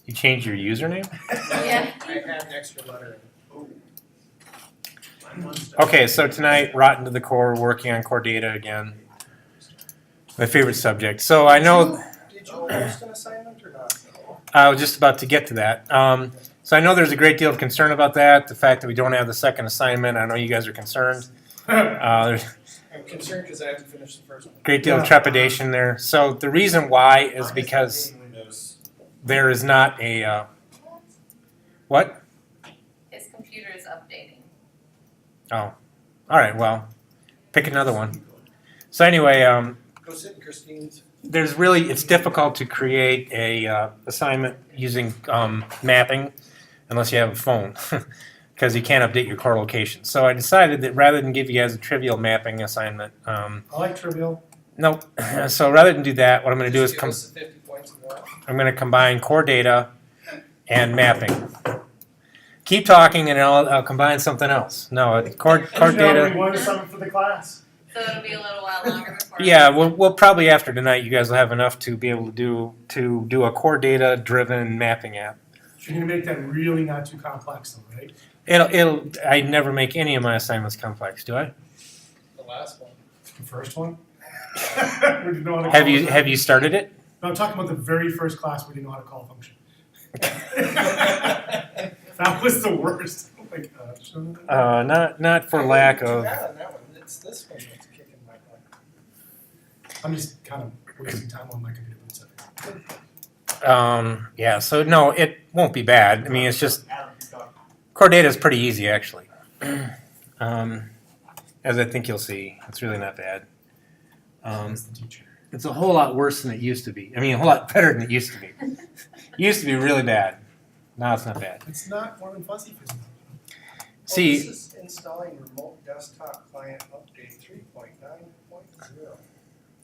You changed your username? Yeah. I had an extra letter. Okay, so tonight, rotten to the core, working on core data again. My favorite subject. So I know Did you post an assignment or not? I was just about to get to that. So I know there's a great deal of concern about that, the fact that we don't have the second assignment. I know you guys are concerned. There's I'm concerned because I haven't finished the first one. a great deal of trepidation there. So the reason why is because there is not a, what? His computer is updating. Oh, all right, well, pick another one. So anyway, Go sit in Christine's. there's really, it's difficult to create a assignment using mapping unless you have a phone, because you can't update your core location. So I decided that rather than give you guys a trivial mapping assignment, I like trivial. no, so rather than do that, what I'm going to do is Just give us the 50 points of that. I'm going to combine core data and mapping. Keep talking and I'll combine something else. No, core data. We wanted something for the class. So it'll be a little while longer before. Yeah, we'll probably after tonight, you guys will have enough to be able to do a core data driven mapping app. So you're gonna make that really not too complex though, right? I never make any of my assignments complex, do I? The last one. The first one? We didn't know how to call it. Have you started it? No, I'm talking about the very first class we didn't know how to call a function. That was the worst. Like, Not for lack Too of. bad on that one. It's this one that's kicking my butt. I'm just kind of wasting time on my computer. Yeah, so no, it won't be bad. I mean, it's just core data is pretty easy actually. As I think you'll see, it's really not bad. That's the teacher. It's a whole lot worse than it used to be. I mean, a whole lot better than it used to be. It used to be really bad. Now it's not bad. It's not warm and fuzzy for me. See, This is installing remote desktop client update 3.9.0.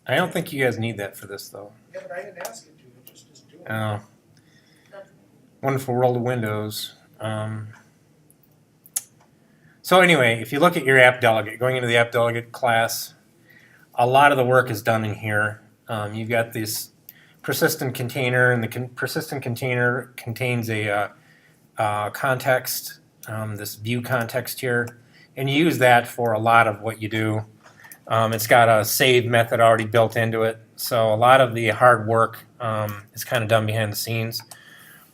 I don't think you guys need that for this though. Yeah, but I didn't ask it to. It just is doing it. Oh, wonderful world of Windows. So anyway, if you look at your app delegate, going into the app delegate class, a lot of the work is done in here. You've got this persistent container, and the persistent container contains a context, this view context here, and you use that for a lot of what you do. It's got a save method already built into it, so a lot of the hard work is kind of done behind the scenes.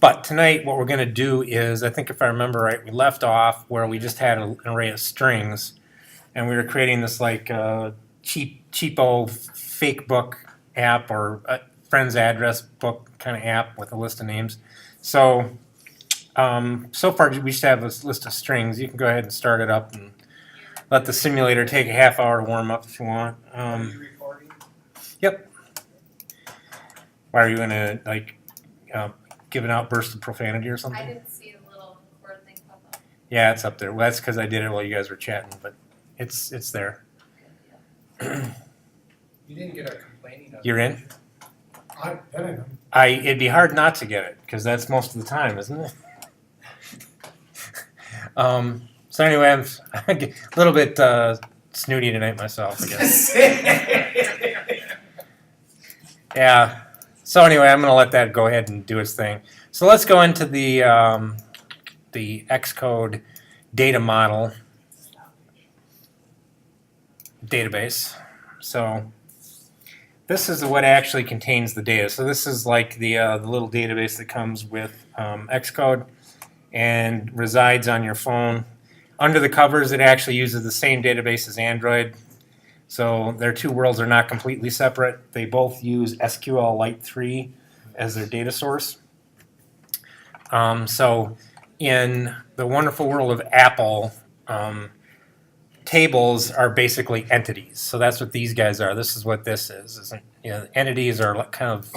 But tonight what we're going to do is, I think if I remember right, we left off where we just had an array of strings, and we were creating this like cheapo fake book app or a friend's address book kind of app with a list of names. So so far we just have this list of strings. You can go ahead and start it up and let the simulator take a half hour to warm up if you want. Are you recording? Yep. Why are you gonna like give an outburst of profanity or something? I didn't see the little word thing pop up. Yeah, it's up there. Well, that's because I did it while you guys were chatting, but it's there. You didn't get our complaining of You're in? That I know. It'd be hard not to get it because that's most of the time, isn't it? So anyway, I'm a little bit snooty tonight myself, I guess. Yeah. So anyway, I'm going to let that go ahead and do its thing. So let's go into the Xcode data model database. So this is what actually contains the data. So this is like the little database that comes with Xcode and resides on your phone. Under the covers, it actually uses the same database as Android. So their two worlds are not completely separate. They both use SQLite 3 as their data source. So in the wonderful world of Apple, tables are basically entities. So that's what these guys are. This is what this is. Entities are kind of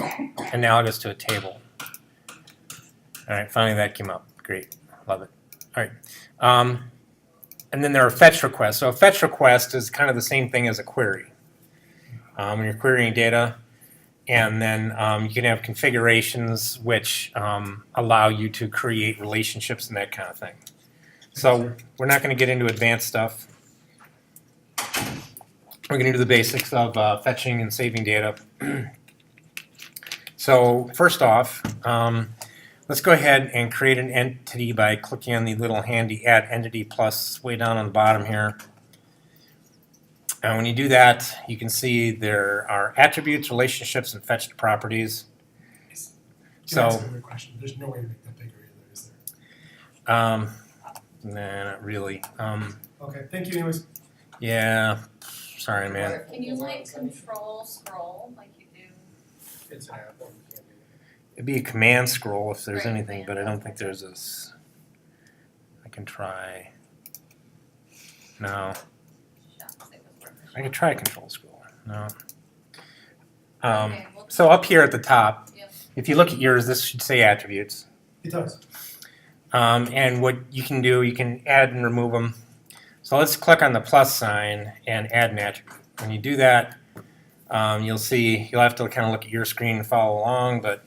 analogous to a table. All right, finally that came up. Great, love it. All right. And then there are fetch requests. So a fetch request is kind of the same thing as a query. When you're querying data, and then you can have configurations which allow you to create relationships and that kind of thing. So we're not going to get into advanced stuff. We're going to do the basics of fetching and saving data. So first off, let's go ahead and create an entity by clicking on the little handy Add Entity Plus way down on the bottom here. And when you do that, you can see there are attributes, relationships, and fetched properties. Can I ask So, another question? There's no way to make that bigger either, is nah, not really. there? Okay, thank you anyways. Yeah, sorry, man. Can you like control scroll like you do? It's an Apple, you can't do It'd be a command scroll if there's Right, anything, but I command. don't think there's this. I can try. No, Shucks, it was worth a I could shot. try control scroll. No. Okay, well, So up here at the top, Yep. if you look at yours, this should say attributes. It does. And what you can do, you can add and remove them. So let's click on the plus sign and add an attribute. When you do that, you'll see, you'll have to kind of look at your screen and follow along, but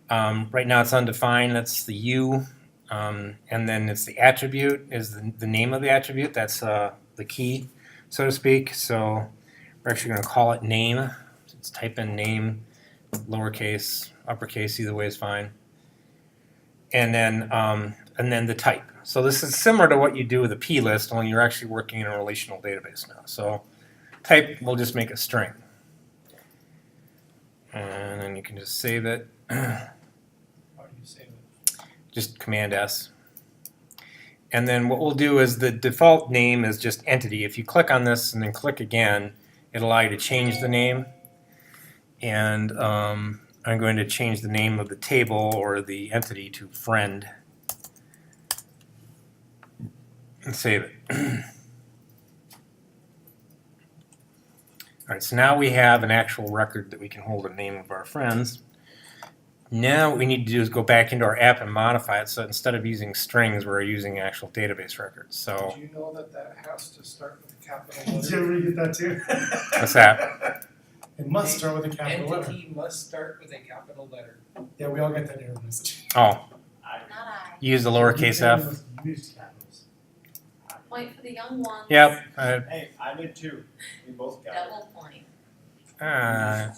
right now it's undefined, that's the U. And then it's the attribute, is the name of the attribute, that's the key, so to speak. So we're actually going to call it name. Let's type in name, lowercase, uppercase, either way is fine. And then the type. So this is similar to what you do with a plist when you're actually working in a relational database now. So type, we'll just make a string. And then you can just save it, How do you save it? just Command S. And then what we'll do is the default name is just entity. If you click on this and then click again, it'll allow you to change the name. And I'm going to change the name of the table or the entity to friend. And save it. All right, so now we have an actual record that we can hold the name of our friends. Now what we need to do is go back into our app and modify it so instead of using strings, we're using actual database records. So Do you know that that has to start with a capital Did you letter? ever get that too? what's that? It must start with a capital letter. Entity must start with a capital letter. Yeah, we all get that error message. Oh, Not I. use the lowercase f. Used capitals. Point for the young ones. Yep. Hey, I did too. We both got it. Double point. Or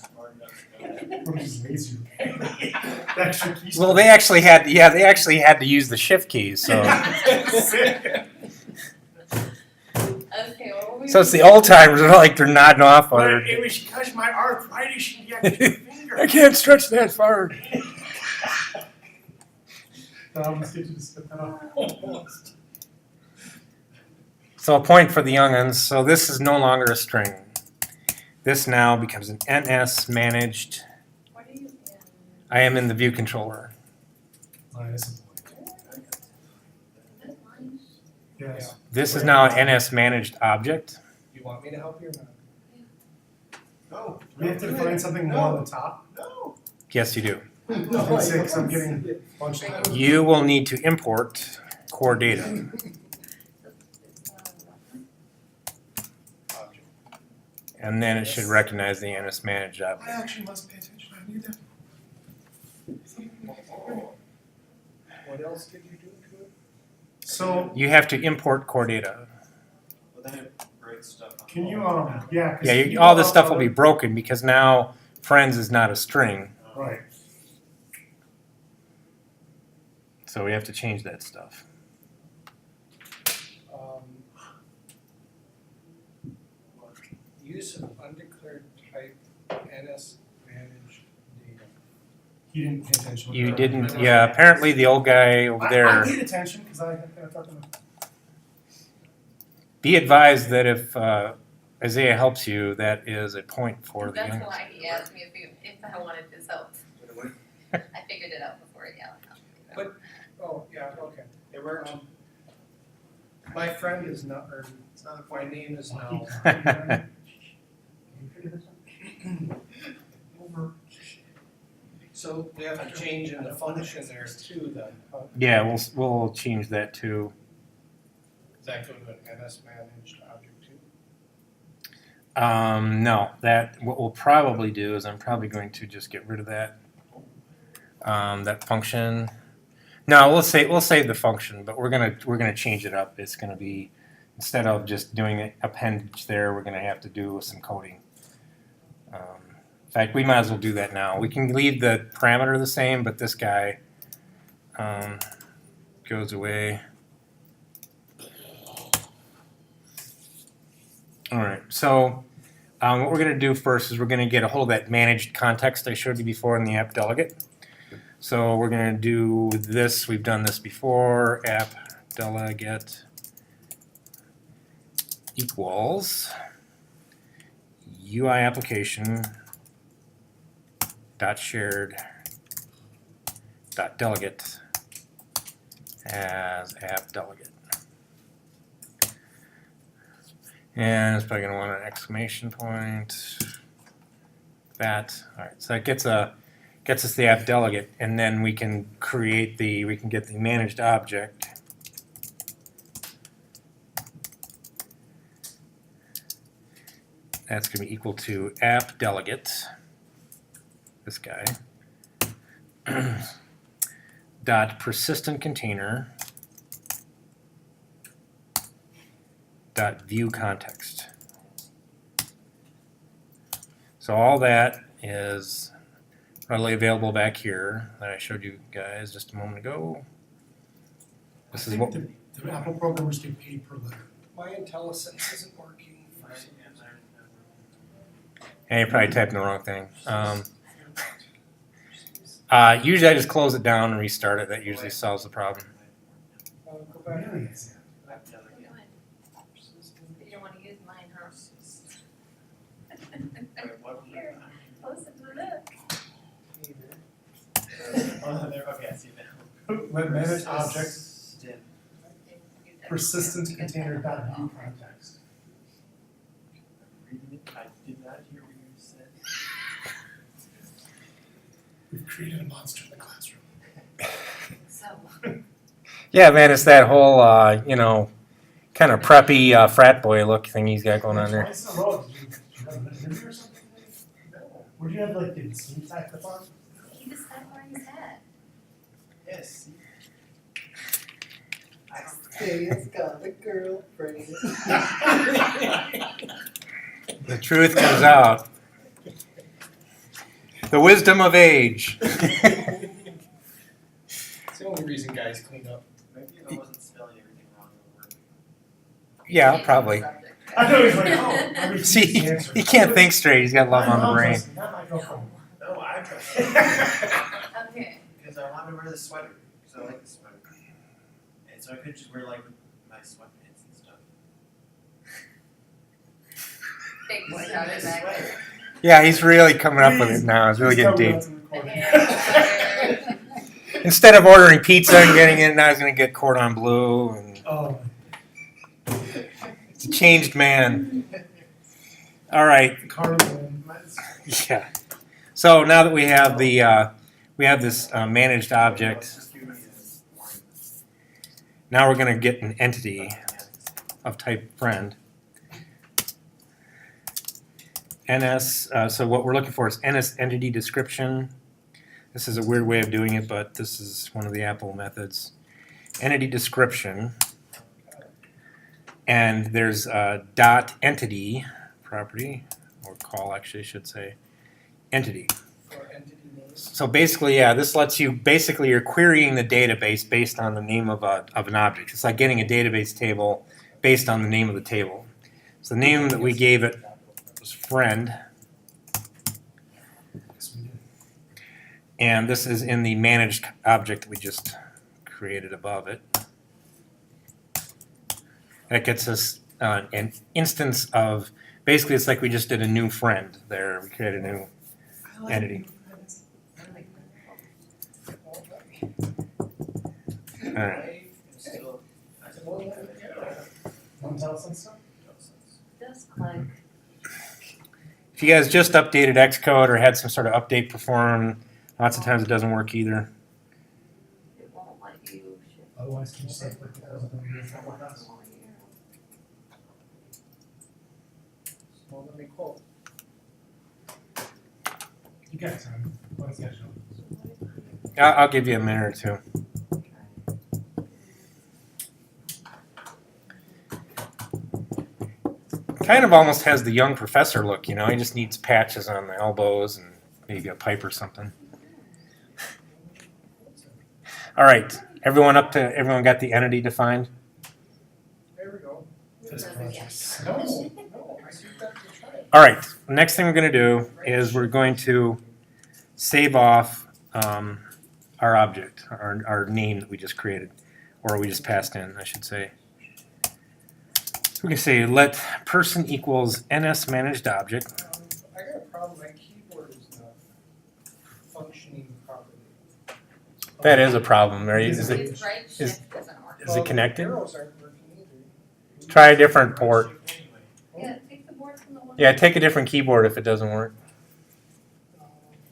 just lazy. The extra keys. Well, they actually had, they actually had to use the shift keys. So, Okay, what were we? so it's the old timers are like they're nodding off. But Or, it was because my arthritis and the extra finger. I can't stretch that far. I almost get you to spit that out. Almost. So a point for the young'uns. So this is no longer a string. This now becomes an NS managed. What are you in? I am in the view controller. Minus a point. Is it mine? Yes. This is now an NS managed object. You want me to help you or not? No. We have to define something more on the top. No. Yes, you do. No, because I'm getting a bunch of. You will need to import core data. Object. And then it should recognize the NS managed I object. actually must pay attention. I knew that. What else did you do to it? So You have to import core data. But then it breaks stuff. on can you all- yeah? 'cause Yeah, you all this allow stuff will be other- broken because now friends is not a string. Right. So we have to change that stuff. Use of undeclared type NS managed data. You didn't pay attention. You didn't, yeah, apparently the old guy over I there. paid attention because I talked to him. Be advised that if Isaiah helps you, that is a point for the That's young. why he asked me if I wanted his help. I figured it out before he yelled at me. Oh, yeah, okay. It worked. My friend is not, or my name is now. So we have to change in the function there too then. Yeah, we'll change that too. Does that go to an NS managed object too? No, what we'll probably do is I'm probably going to just get rid of that. That function. No, we'll save the function, but we're gonna change it up. It's gonna be, instead of just doing an appendage there, we're gonna have to do some coding. In fact, we might as well do that now. We can leave the parameter the same, but this guy, goes away. All right, so what we're going to do first is we're going to get a hold of that managed context I showed you before in the app delegate. So we're going to do this. We've done this before. App delegate equals UI application dot shared dot delegate as app delegate. And it's probably going to want an exclamation point. That. All right. So that gets us the app delegate, and then we can get the managed object. That's going to be equal to app delegate. This guy. Dot persistent container. Dot view context. So all that is readily available back here that I showed you guys just a moment ago. This is what the Apple programmers get paid per letter. My IntelliSense isn't working. and you're probably typing the wrong thing. Usually I just close it down and restart it. That usually solves the problem. Go back. Really? You don't wanna use mine, huh? Here, close it to this. Oh, there, okay, I see now. Let manage object Persistent. persistent container dot view context. Reading it, I did not hear what you said. We've created a monster in the classroom. So, Yeah, man, it's that whole kind of preppy frat boy look thing he's got going on there. Twice in a row, did you have an interview or something today? No. Where'd you have like the sleep tacked up on? he just had wearing his hat. Yes. It's got a girlfriend. The truth comes out. The wisdom of age. It's the only reason guys clean up. Maybe if I wasn't spelling everything wrong, it would work. Yeah, probably. I know he's like, oh, I refuse See, the answer. he can't think straight. He's got love on the My brain. mom's not my girlfriend. No, I tried. Okay, Because I wanted to wear this sweater, because I like the sweater. And so I could just wear like my sweatpants and stuff. big Why stuff did I back sweater? there. Yeah, he's really coming up with it now. It's really Please getting tell me deep. that's in the recording. Instead of ordering pizza and getting it, now he's going to get cordon bleu. And Oh, it's a changed man. All right. Carnival. Yeah. So now that we have this managed object, Just give me this one. now we're going to get an entity of type friend. NS. So what we're looking for is NS entity description. This is a weird way of doing it, but this is one of the Apple methods. Entity description. And there's dot entity property, or call actually I should say, entity. Or entity names. So basically, yeah, this lets you, basically you're querying the database based on the name of an object. It's like getting a database table based on the name of the table. So the name that we gave it was friend, Yes, we did. and this is in the managed object that we just created above it. That gets us an instance of, basically it's like we just did a new friend there. We created a new entity. All right. Want to tell us some stuff? Just click. If you guys just updated Xcode or had some sort of update performed, lots of times it doesn't work either. It won't let you shift. Otherwise, can you say click the arrow down here with us? Well, let me quote. You got time. Let's get you. I'll give you a minute or two. Kind of almost has the young professor look, you know. He just needs patches on the elbows and maybe a pipe or something. All right, everyone everyone got the entity defined? There we go. This project. No, no, I see that to try it. All right, next thing we're gonna do is we're going to save off our object, our name that we just created, or we just passed in, I should say. We can say let person equals ns managed object. I got a problem, my keyboard is not functioning properly. That is a problem, right? Is it, His right shift doesn't work. is it connected? Arrows aren't working either. Try a different port. Yeah, take the board from the one. Yeah, take a different keyboard if it doesn't work.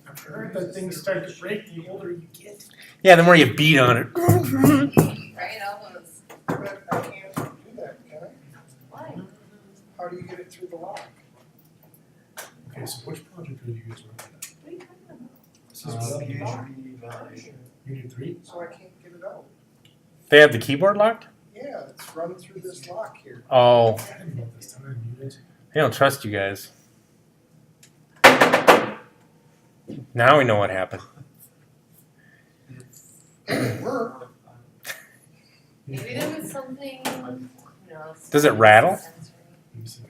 I've heard that things start to break the older you get. Yeah, the more you beat on it. Right, all those, But I can't do that, can I? why? How do you get it through the lock? Okay, so which project are you guys working on? What are you talking about? This is PHP validation. Unit 3? So I can't get it out. They have the keyboard locked? Yeah, it's run through this lock here. Oh, I didn't know this time, unit. I don't trust you guys. Now we know what happened. It worked. Maybe there was something, you know. Does it rattle? sensory. Let me see.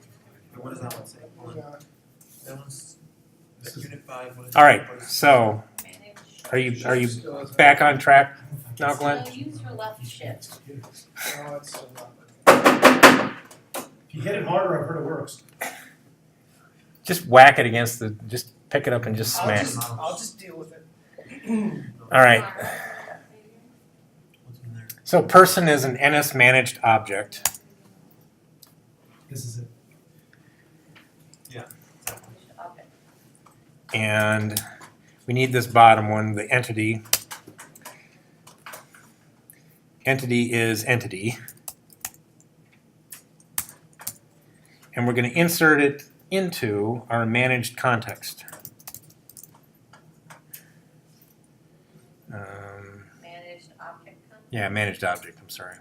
What does that one say? Yeah. That one's, This is- unit 5, what is All right, it? so Manage. are you Still isn't- back on track now, So Glenn? use your left shift. No, it's still not working. If you hit it harder, I've heard it works. Just whack it against the. Just pick it up and just smack. I'll just deal with it. All right. What's in there? So person is an NS managed object, This is it. Okay. and we need this bottom one, the entity. Entity is entity, and we're going to insert it into our managed context. Managed object. Yeah, managed object. I'm sorry.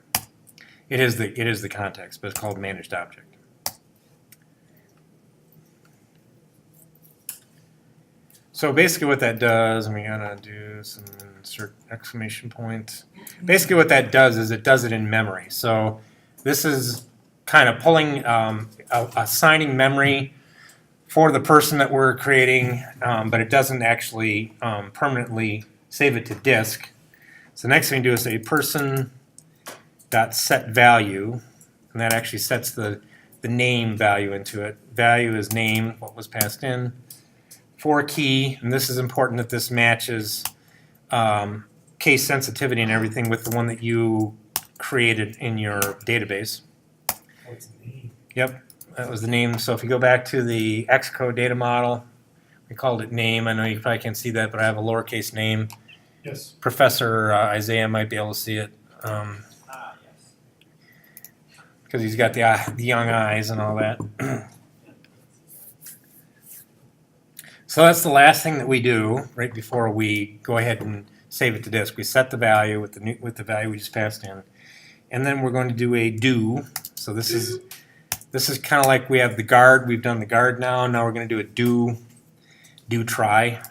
It is the context, but it's called managed object. So basically, what that does, and we gotta do some insert exclamation point. Basically, what that does is it does it in memory. So this is kind of pulling, assigning memory for the person that we're creating, but it doesn't actually permanently save it to disk. So next thing we do is say person dot set value, and that actually sets the name value into it. Value is name, what was passed in. For key, and this is important that this matches case sensitivity and everything with the one that you created in your database. What's the name? Yep, that was the name. So if you go back to the Xcode data model, we called it name. I know you probably can't see that, but I have a lowercase name. Yes. Professor Isaiah might be able to see it Yes. because he's got the young eyes and all that. So that's the last thing that we do right before we go ahead and save it to disk. We set the value with the value we just passed in, and then we're going to do a do. So this is kind of like we have the guard. We've done the guard now. Now we're going to do a do try.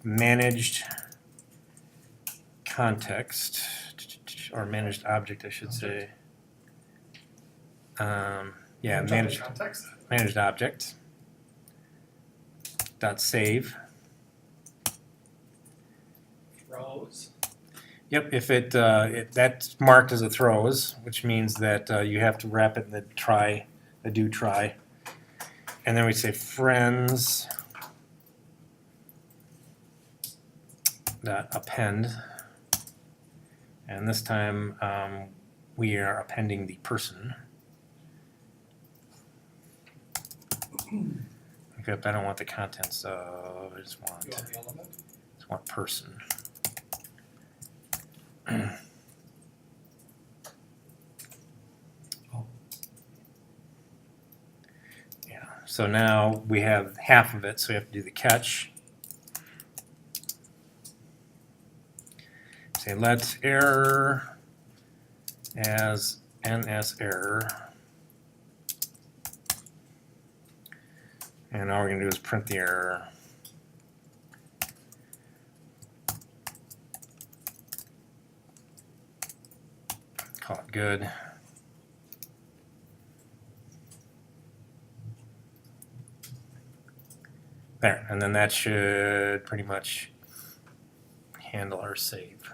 Managed context or managed object, I should say. Yeah, managed Context. managed object. Dot save. Rows. Yep, if that's marked as a throws, which means that you have to wrap it in the do try, and then we say friends dot append, and this time we are appending the person. Except I don't want the contents of. I just You want the element? want person. Yeah, so now we have half of it, so we have to do the catch. Say let error as ns error. And all we're going to do is print the error. Call it good. There, and then that should pretty much handle our save.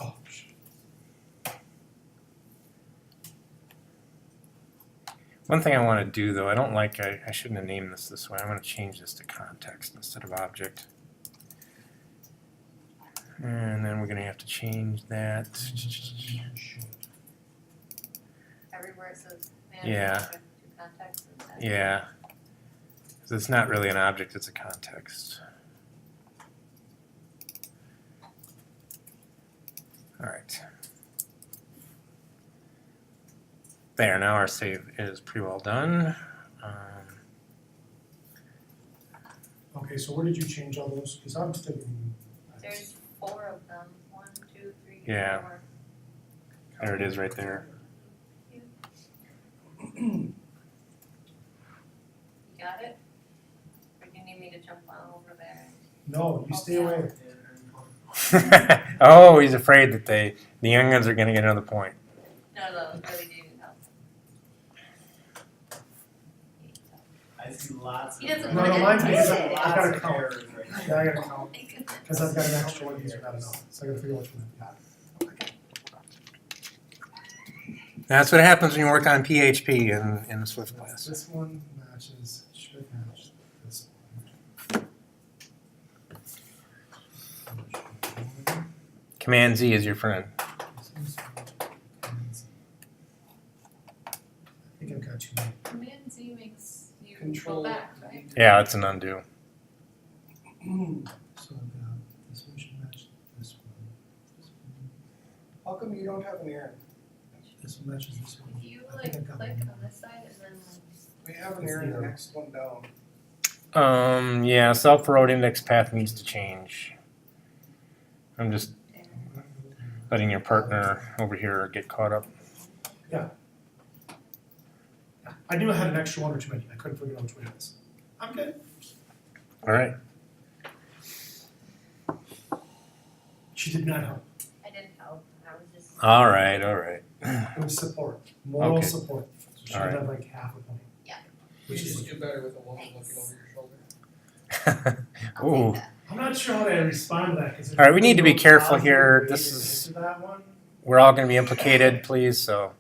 Oh, shit. One thing I want to do though, I don't like, I shouldn't have named this way. I'm going to change this to context instead of object. And then we're going to have to change that. Everywhere it says Yeah. manage object to context. Is that- Yeah. 'Cause it's not really an object, it's a context. All right. There, now our save is pretty well done. Okay, so where did you change all those? Because I'm still in. There's 4 of them. 1, 2, 3, Yeah. 4. There it is right there. You got it? Or do you need me to jump on over there? No, you stay away. Oh, he's afraid that the young guns are going to get another point. No, really do need help. I see lots of. He doesn't No, want no, to mine's admit because it. I gotta Lots of count. errors right now. Yeah, I gotta Oh count. my goodness. Because I've got an extra one these are not enough. So I gotta figure out which one I've got. That's what happens when you work on PHP in the Swift class. This one matches, should match this one. Command Z is your friend. I think I've got too many. Command Z makes you Control. go back, right? Yeah, it's an undo. So I've got, this one should match this one. This one. How come you don't have an errand? This one matches this one. If you I like think I've got click one. on this side and then We have an It's errand, the the error. next one down. Yeah, self-road index path needs to change. I'm just letting your partner over here get caught up. I knew I had an extra one or too many. I couldn't figure out which one it was. I'm good. All right. She did not help. I didn't help. I was just All right. All right. It was support, moral Okay. support. So she All would right. have like half a point. Yeah. Which is, do better with a woman Thanks. looking over your shoulder. I'll Ooh. take that. I'm not sure how to respond to that because. All right, we need to be careful here. This is- That one. We're all going to be implicated, please. So,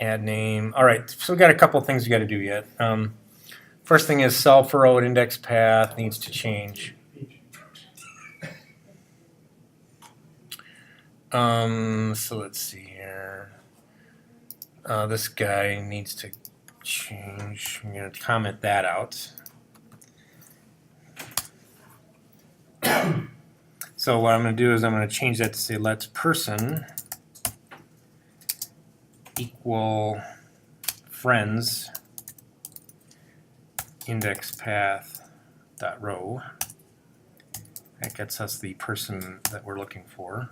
add name. All right. So we got a couple things we got to do yet. First thing is self-road index path needs to change. So let's see here. This guy needs to change. I'm going to comment that out. So what I'm going to do is I'm going to change that to say let's person equal friends index path dot row. That gets us the person that we're looking for.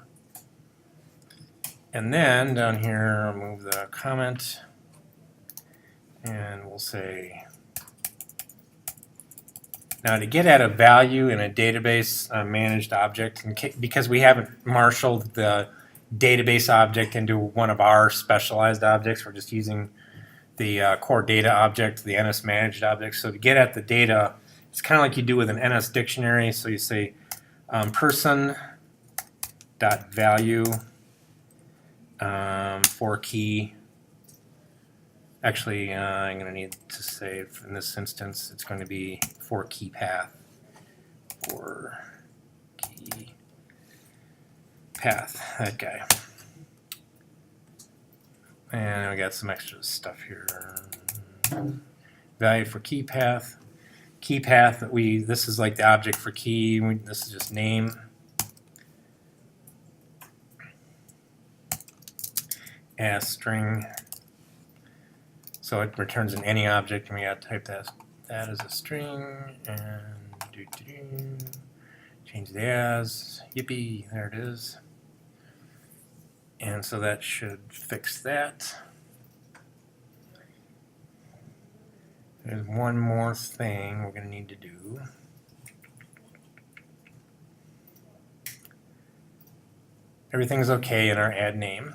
And then down here, I'll move the comment and we'll say, now to get at a value in a database managed object, because we haven't marshaled the database object into one of our specialized objects, we're just using the core data object, the NS managed object. So to get at the data, it's kind of like you do with an NS dictionary. So you say person dot value for key. Actually, I'm going to need to say in this instance, it's going to be for key path. For key path, that guy. And we got some extra stuff here. Value for key path. Key path that this is like the object for key. This is just name. As string. So it returns in any object, and we got to type that as a string, and change the as, yippee, there it is. And so that should fix that. There's one more thing we're going to need to do. everything's okay in our add name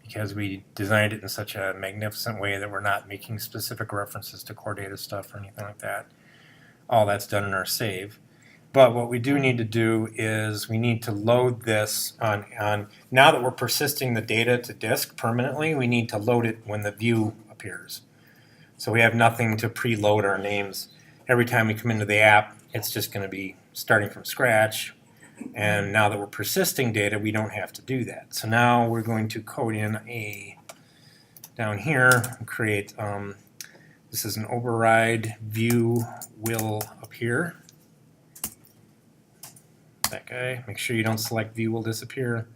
because we designed it in such a magnificent way that we're not making specific references to core data stuff or anything like that. All that's done in our save. But what we do need to do is we need to load this on now that we're persisting the data to disk permanently, we need to load it when the view appears. So we have nothing to preload our names. Every time we come into the app, it's just going to be starting from scratch. And now that we're persisting data, we don't have to do that. So now we're going to code in down here and create, this is an override view will appear. That guy, make sure you don't select view will disappear.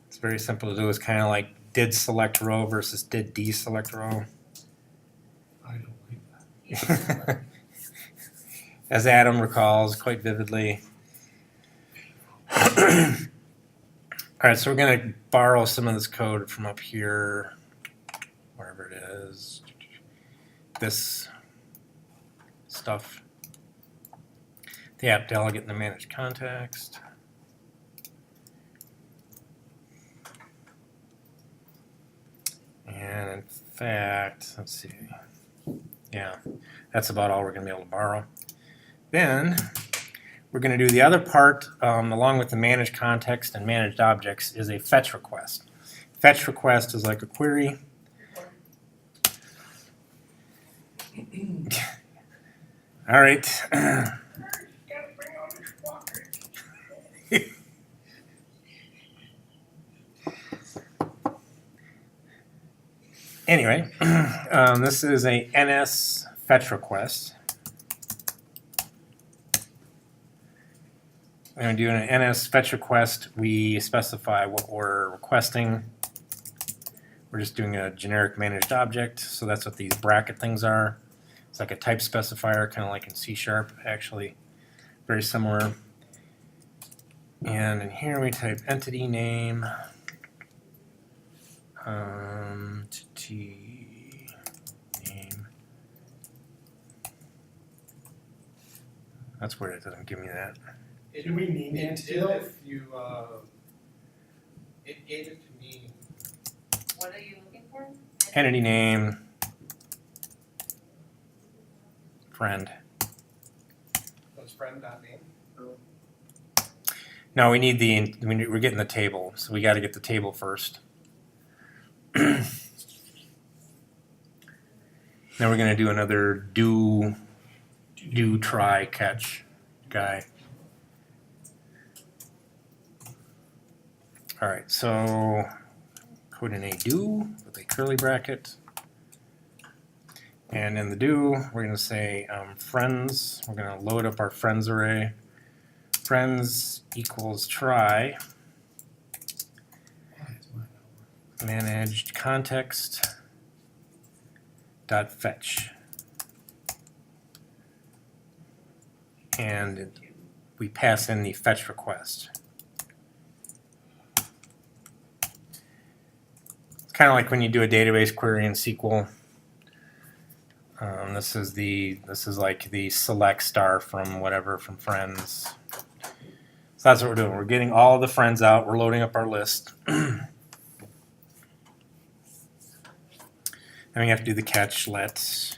It's very simple to do. It's kind of like did select row versus did deselect row. I don't like that. As Adam recalls quite vividly. Alright, so we're going to borrow some of this code from up here, wherever it is. This stuff. The app delegate in the managed context. And in fact, let's see. Yeah, that's about all we're going to be able to borrow. Then we're going to do the other part, along with the managed context and managed objects, is a fetch request. Fetch request is like a query. All right. Anyway, this is a NS fetch request. When we do an NS fetch request, we specify what we're requesting. We're just doing a generic managed object, so that's what these bracket things are. It's like a type specifier, kind of like in C#, actually very similar. And in here we type entity name, entity name. That's weird, it doesn't give me that. Do we need It entity did though? if you, it gave it to me. What are you looking for? Entity name, friend. Was friend not named? No, we need we're getting the table, so we got to get the table first. Then we're going to do another do, try, catch guy. All right, so code in a do with a curly bracket. And in the do, we're going to say friends. We're going to load up our friends array. Friends equals try. Why is mine not working? Managed context dot fetch. And we pass in the fetch request. It's kind of like when you do a database query in SQL. This is like the select star from whatever from friends. So that's what we're doing. We're getting all the friends out. We're loading up our list. Then we have to do the catch. Let's.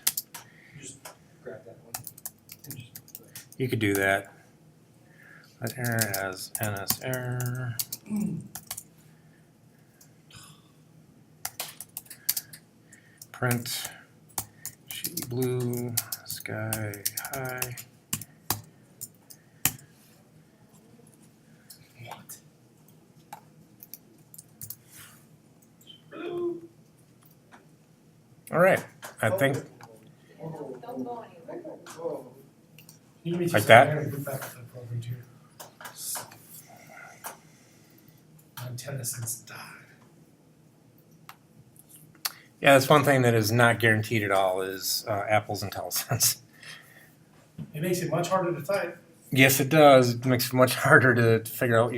Just grab that one. And just- You could do that. Let error as NS error. Print shitty blue sky high. What? All right. I think Oh, Don't go anywhere. oh. You need me to Like say, that? I gotta go back to that program too. My antenna since died. yeah, that's one thing that is not guaranteed at all is Apple's IntelliSense. It makes it much harder to type. Yes, it does. It makes it much harder to figure out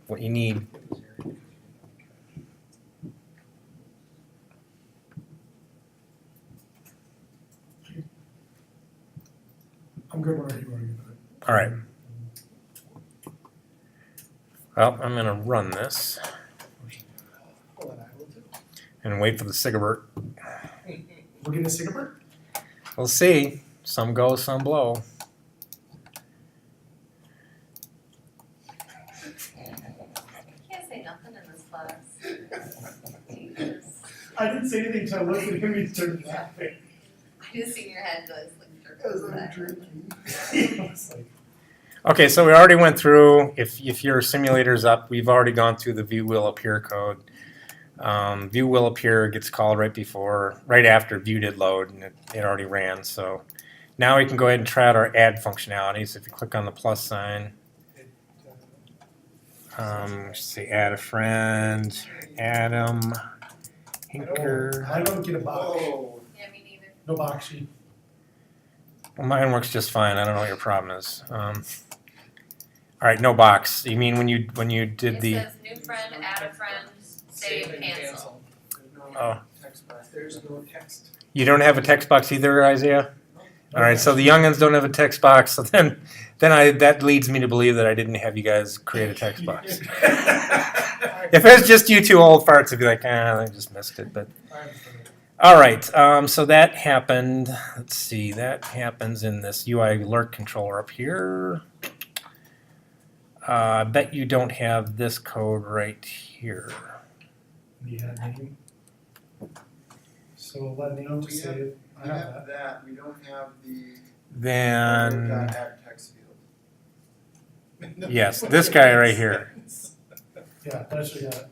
what you need. I'm good where you are. All right. Well, I'm gonna run this Well, then I will too. and wait for the cigarette. We're getting a cigarette? We'll see. Some go, some blow. You can't say nothing in this class. Jesus. I didn't say anything until I looked at him and he started laughing. I just seen your head go like As I'm drinking. I was like, Okay, so we already went through, if your simulator's up, we've already gone through the view will appear code. View will appear gets called right after view did load, and it already ran. So now we can go ahead and try out our add functionalities. If you click on the plus sign, say add a friend, Adam Hinker. I don't get a box. Whoa. Yeah, me neither. No box sheet. Well, mine works just fine. I don't know what your problem is. All right, no box. You mean when you did the? It says new friend, add a friend, save, cancel. There's no Oh. text box. There's no text. You don't have a text box either, Isaiah? All right, so the youngins don't have a text box. So then that leads me to believe that I didn't have you guys create a text box. If it's just you two old farts, I'd be like, I just missed it. But all right, so that happened. Let's see, that happens in this UI alert controller up here. I bet you don't have this code right here. We had name. So let name to We have- save. I We have have that. that, we don't have the Then add text field. yes, this guy right here. Yeah, I actually got it.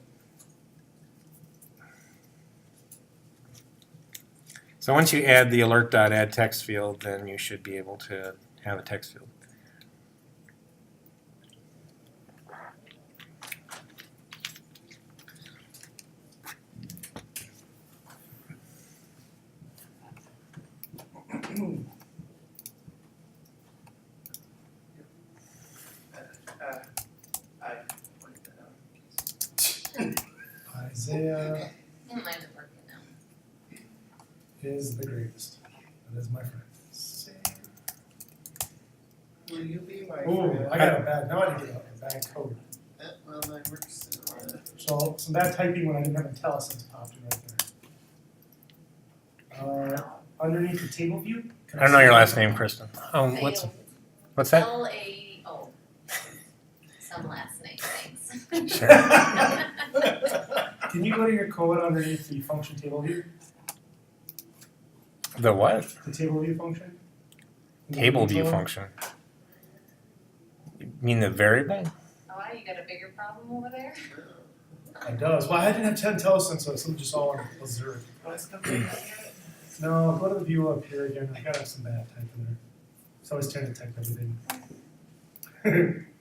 So once you add the alert.add text field, then you should be able to have a text field. I pointed that out. Isaiah Mine is working now. is the greatest. That is my friend. Save. Will you be my Oh, friend? I got a bad. Now I need to get a bad code. Well, mine works. So some bad typing when I didn't have IntelliSense popped in right there. Underneath the table view. I don't know your last name, Kristen. What's that? L-A-O. Some last name, thanks. Sure. Can you go to your code underneath the function table view? The what? The table view function? Table view function. You mean the variable? Oh, wow, you got a bigger problem over there? It does. Well, I didn't have 10 IntelliSense, so it's just all on observed. No, go to the view up here again. I gotta have some bad type in there. It's always trying to type everything.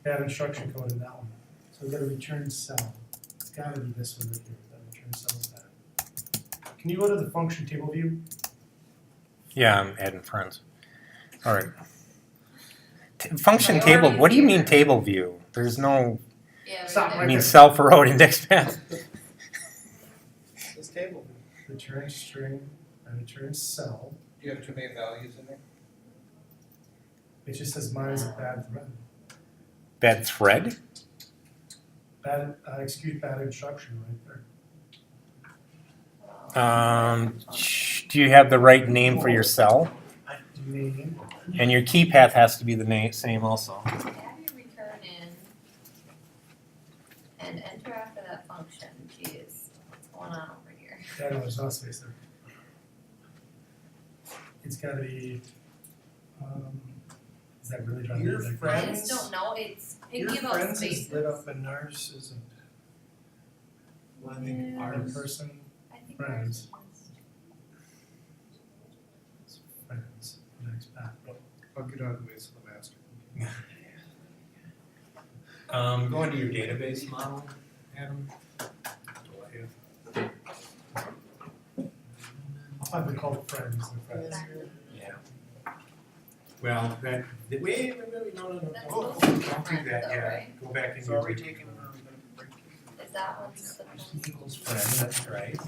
Bad instruction code in that one. So we gotta return cell. It's gotta be this one right here. That return cell is that. Can you go to the function table view? Yeah, I'm adding friends. All right. Function table. What do you mean table view? There's no. Yeah, Stop right I there. mean cell for road index path. This table, Return string and return cell. do you have too many values in there? It just says mine is a bad thread. Bad thread? Bad, execute bad instruction right there. Do you have the right name for your cell? Name. And your key path has to be the same also. Add your return in and enter after that function. Geez, what's going on over here? Yeah, no, there's not a space there. It's gotta be, is that really driving Your me like? friend- I just don't know, it's Your picky about friends spaces. is lit up and ours isn't. Well, I think Yeah. Our ours. person, I think friends. ours is- friends, next path. I'll get out of the way so the master. Go into your database model, Adam. I've been called friends and friends. Yeah. Well, that. Wait, no. That's Oh, supposed to be don't do friend that though, yet. right? Go back in So your are we taking, are we gonna break? Is that one's supposed to equals friend, that's right.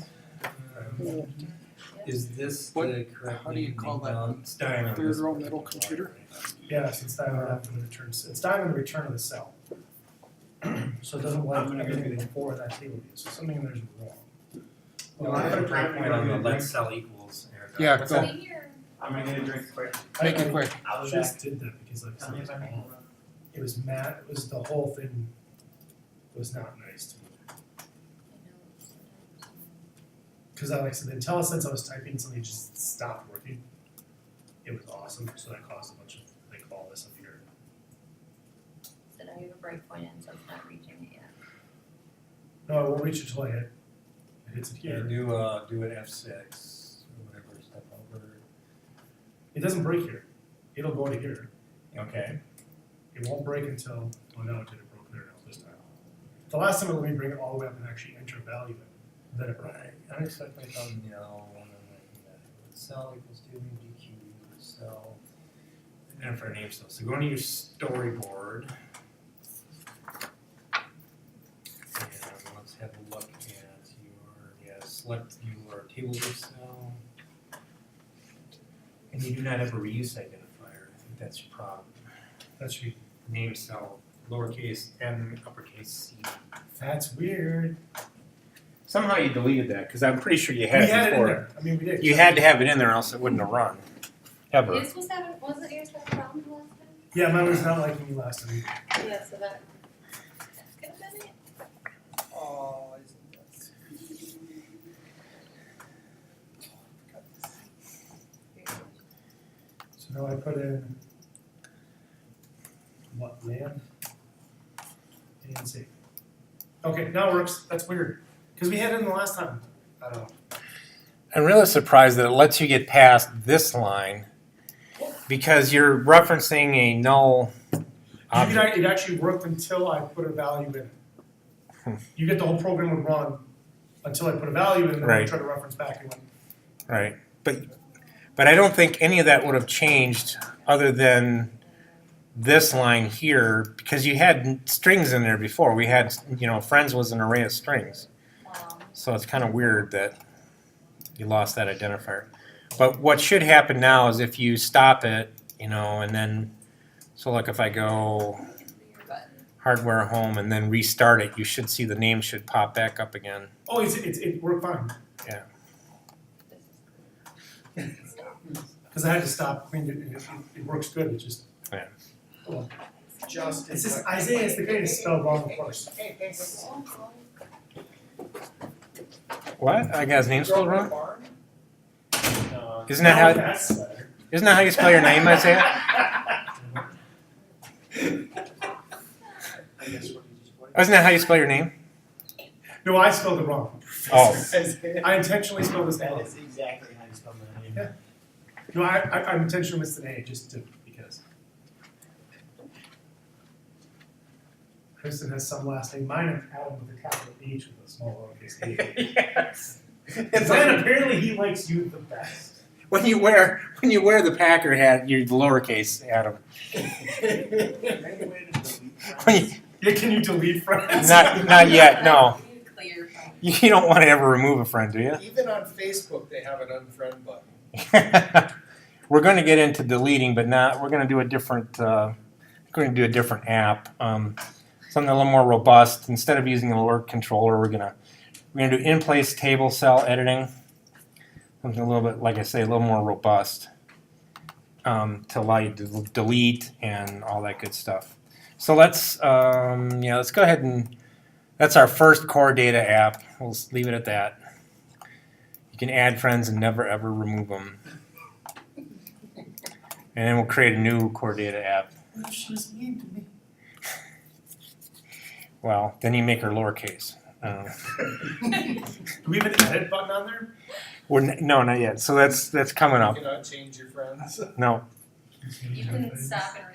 Is this What- the correct? how do you name? call that? No, it's dying on Third this row one. middle computer? Yes, it's dying right after the return, it's dying on the return of the cell. So it doesn't like everything before that table view, so something in there is wrong. Well, I put a breakpoint on the let cell equals. And, Yeah, what's go. that? See here. I'm gonna get a drink quick. Make it quick. I'll I be just back. did that because like Tell me if I make it wrong. it was mad, it was the whole thing was not nice to me. Cause I like said, the IntelliSense I was typing, something just stopped working. It was awesome, so that caused a bunch of, like all this up here. So now you have a breakpoint in, so it's not reaching it yet. No, I won't reach it till I hit, it hits it Yeah, here. do it F6 or whatever, step over. It doesn't break here, it'll go to here. Okay. It won't break until, oh no, it did, it broke there now this time. The last time it let me bring it all the way up and actually enter a value in, then it broke. Right. Unexpected no. Cell equals 2 DQ cell. And for a name cell. So go into your storyboard. And let's have a look at your select your table view cell. And you do not have a reuse identifier. I think that's your problem. That should be, Name cell, lowercase m, uppercase c. that's weird. Somehow you deleted that because I'm pretty sure you We had it had it in before. there, I mean, we did. You had to have it in there, or else it wouldn't have run. Ever. Yours was having, wasn't yours having a problem last time? Yeah, mine was not liking me last time. Yeah, so that could have been it. Oh, isn't that So now I put in what, land? And save. Okay, now it works, that's weird, because we had it in the last time. I don't know. I'm really surprised that it lets you get past this line because you're referencing a null object. It actually worked until I put a value in it. You get the whole program would run until I put a value in, and then I Right. try to reference back and went, Right. But I don't think any of that would have changed other than this line here because you had strings in there before. We had, friends was an array of strings. So it's kind of weird that you lost that identifier. But what should happen now is if you stop it, and then, so like if I go Your button. hardware home and then restart it, you should see the name should pop back up again. oh, it worked fine, This is good. because I had to stop, cleaned it, and it works good, it just. Yeah. Well, just in it's just, time? Isaiah is the guy that's spelled wrong, of course. What? I got his name spelled Grow wrong? a barn? No. Isn't that how? That's better. Isn't that how you spell your name, Isaiah? I guess what you just put. Isn't that how you spell your name? No, I spelled it wrong. Oh. I intentionally spelled this That wrong. is exactly how you spell my name. Yeah. No, I intentionally missed an A just to, because. Kristen has some last name, mine is Adam with a capital H with a small lowercase a. Yes. And then apparently he likes you the best. When you wear the Packer hat, you're the lowercase Adam. When you- Yeah, can you delete friends? not yet. No, You need to clear from. you don't want to ever remove a friend, do you? Even on Facebook, they have an unfriend button. We're going to get into deleting, but not. We're going to do a different. We're going to do a different app. Something a little more robust. Instead of using the alert controller, we're going to do in-place table cell editing. Something a little bit, like I say, a little more robust to allow you to delete and all that good stuff. So let's go ahead and that's our first core data app. We'll leave it at that. You can add friends and never ever remove them. And then we'll create a new core data app. What if she was mean to me? Well, then you make her lowercase. Do we have an edit button on there? No, not yet. So that's coming up. You cannot change your friends. No. You can stop and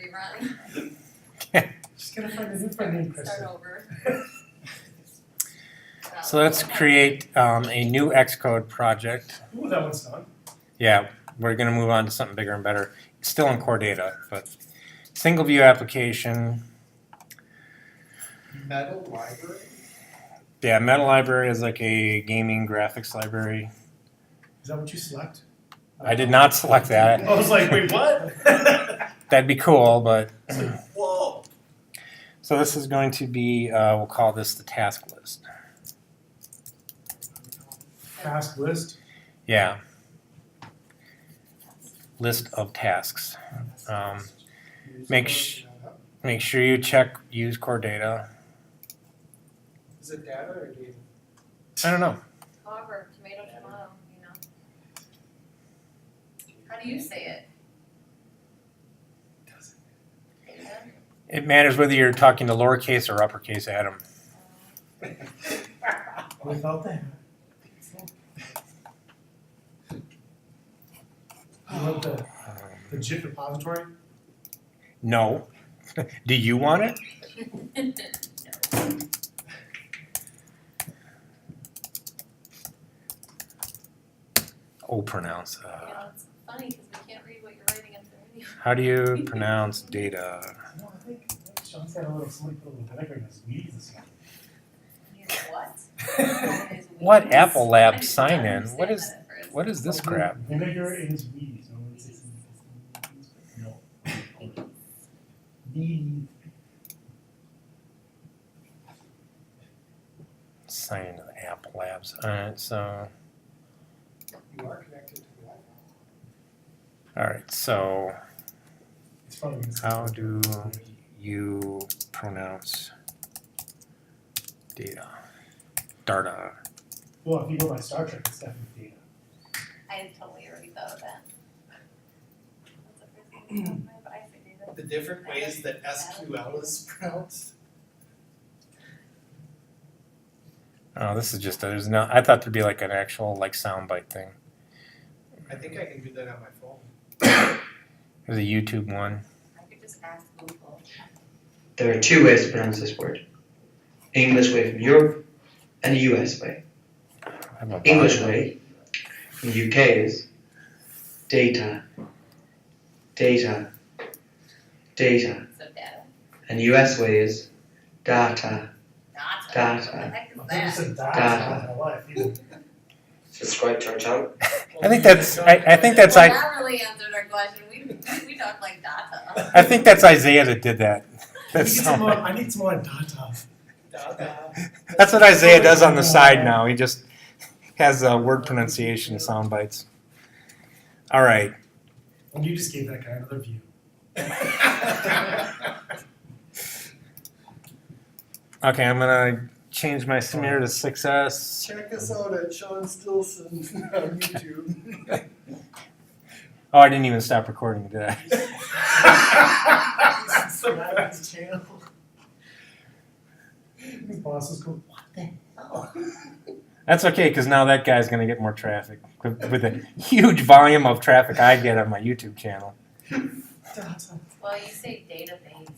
rerun. Just gotta find a new friend named Start Kristen. over. So let's create a new Xcode project. Ooh, that one's done. Yeah, we're going to move on to something bigger and better. It's still in core data, but single view application. Metal library? Yeah, Metal Library is like a gaming graphics library. Is that what you select? I did not select that. I was like, wait, what? That'd be cool, but Whoa. So this is going to be, we'll call this the task list. Task list. Yeah. List of tasks. Make sure you check use core data. Is it data or data? I don't know. However, tomato, you know. How do you say it? Data? It matters whether you're talking to lowercase or uppercase Adam. Without that. You want the JIT repository? No. Do you want it? No. Oh, pronounce. You know, it's funny because we can't read what you're writing up there anyway. How do you pronounce data? No, I think Sean's got a little, somebody put a little vinegar in his weeds this morning. What? What Apple I Lab didn't sign in? understand What is that at first. what is this crap? Vinegar in his weeds. No, it's no. Weeds. Sign into the Apple Labs. Alright, so You are connected to the Wi-Fi. alright, so It's probably gonna say- how do you pronounce data? Data. Well, if you go by Star Trek, it's definitely data. I had totally already thought of that. That's the first thing that came to mind, but I figured it. The different ways that SQL is pronounced. Oh, this is just there's no. I thought there'd be like an actual like soundbite thing. I think I can do that on my phone. There's a YouTube one. I could just ask Google. There are two ways to pronounce this word. English way from Europe and the US way. I'm a English bot. way from the UK is data, data, data. So data. And the US way is data. Data. Data. What the heck is I think that? it's a dot Data. in my life. Either. Subscribe to our channel. I think that's. I think that's. Well, I. that really answered our question. We talked like data. I think that's Isaiah that did that. I That's need some more. I need some more data. That's what Isaiah does on the side now. He just has word pronunciation sound bites. All right. And you just gave that guy another view. Okay, I'm gonna change my smear to 6S. Check us out at Sean Stilson on YouTube. Oh, I didn't even stop recording, did I? Subscribe to his channel. His bosses go, what the hell? That's okay, because now that guy's gonna get more traffic with the huge volume of traffic I get on my YouTube channel. Data. Well, you say database.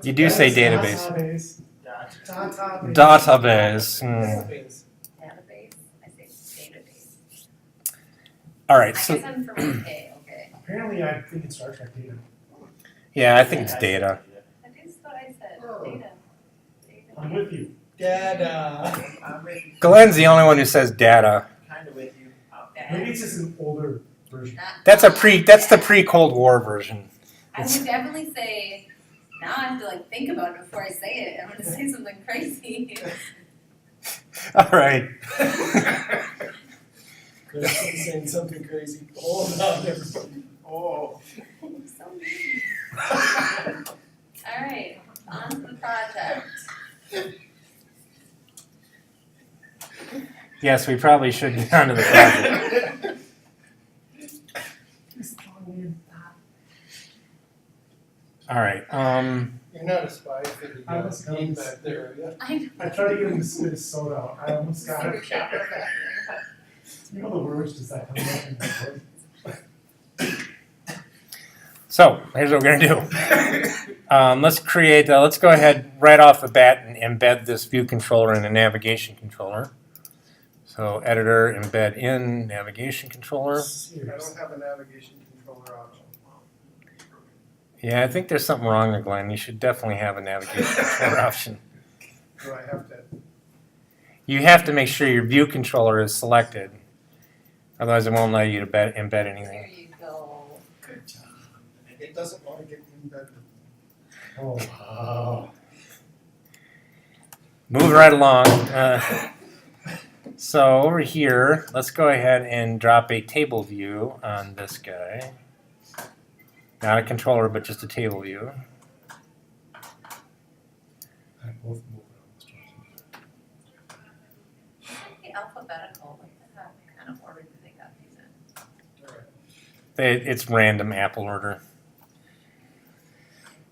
You do say database. Database. Database. Database. Hmm. Database. Database? I say database. All I right, guess so I'm from UK, okay. Apparently, I think it's Star Trek data. yeah, I think it's data. That is what I said, Oh. data. I'm with you. Dada. I'm Glenn's the only one who says data. kind of with you. Maybe it's just an older version. That's the pre-Cold War version. I would definitely say, now I have to like think about it before I say it. I'm gonna say something crazy. All right. Kristen's saying something crazy. Hold on, everybody. Oh. So mean. Alright, on to the project. Yes, we probably should get onto the project. All right. You're not a spy for the I was team gonna back there, are you? I tried to get him to spit his soda out. I almost got Super it. chopper. You know the words just that coming up in the voice. So here's what we're gonna do. Let's create. Let's go ahead right off the bat and embed this view controller in a navigation controller. So editor, embed in navigation controller. I don't have a navigation controller option. Yeah, I think there's something wrong there, Glenn. You should definitely have a navigation controller option. Do I have to? You have to make sure your view controller is selected. Otherwise, it won't allow you to embed There anything. you go. Good job. It doesn't want to get embedded. Oh, wow. Moving right along. So over here, let's go ahead and drop a table view on this guy. Not a controller, but just a table view. I both move around. Should be alphabetical, what the heck, kind of order do they got these in? It's random Apple order.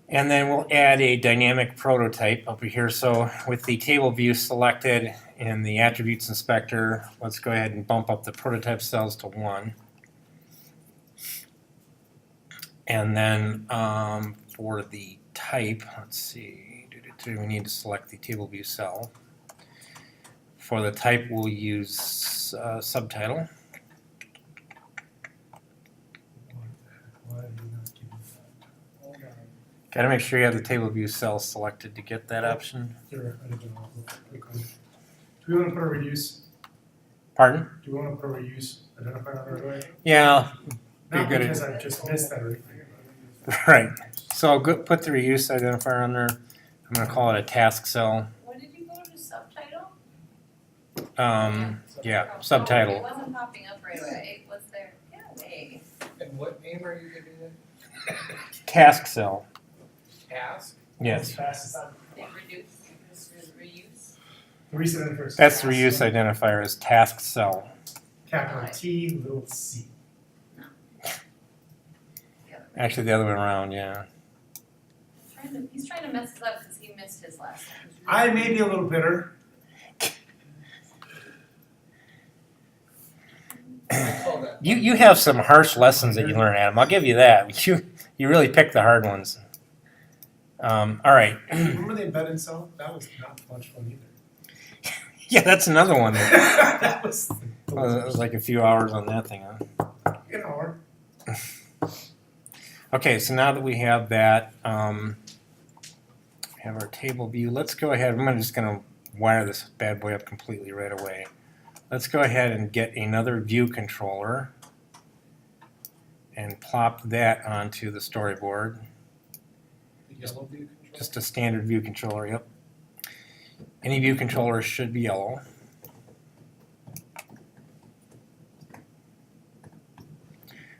And then we'll add a dynamic prototype over here. So with the table view selected in the attributes inspector, let's go ahead and bump up the prototype cells to 1. And then for the type, let's see, we need to select the table view cell. For the type, we'll use subtitle. Why did you not give me that? Hold on. Got to make sure you have the table view cell selected to get that option. There, I didn't know. Click on it. Do we want to put a reuse? Pardon? Do we want to put a reuse identifier on it? Right? Yeah, Be Not good because I just missed that. Right? right. So I'll put the reuse identifier on there. I'm going to call it a task cell. What did you go to, subtitle? Yeah, Oh, subtitle. it wasn't popping up right away, was there? Get away. And what name are you giving it? Task cell. Task? Yes. They reduce, reuse. Reset it first. That's the reuse identifier is task cell. Capital T, little c. Actually, the other way around, yeah. He's trying to mess us up because he missed his last one. I may be a little bitter. I call that. You have some harsh lessons that you learn, Adam. I'll give you that. You really picked the hard ones. All right. Remember the embedded cell? That was not much fun either. Yeah, that's another one. That was the It was like a few hours on that thing, huh? an hour. Okay, so now that we have that, we have our table view. Let's go ahead. I'm just going to wire this bad boy up completely right away. Let's go ahead and get another view controller and plop that onto the storyboard. The yellow view control? Just a standard view controller, yep. Any view controller should be yellow.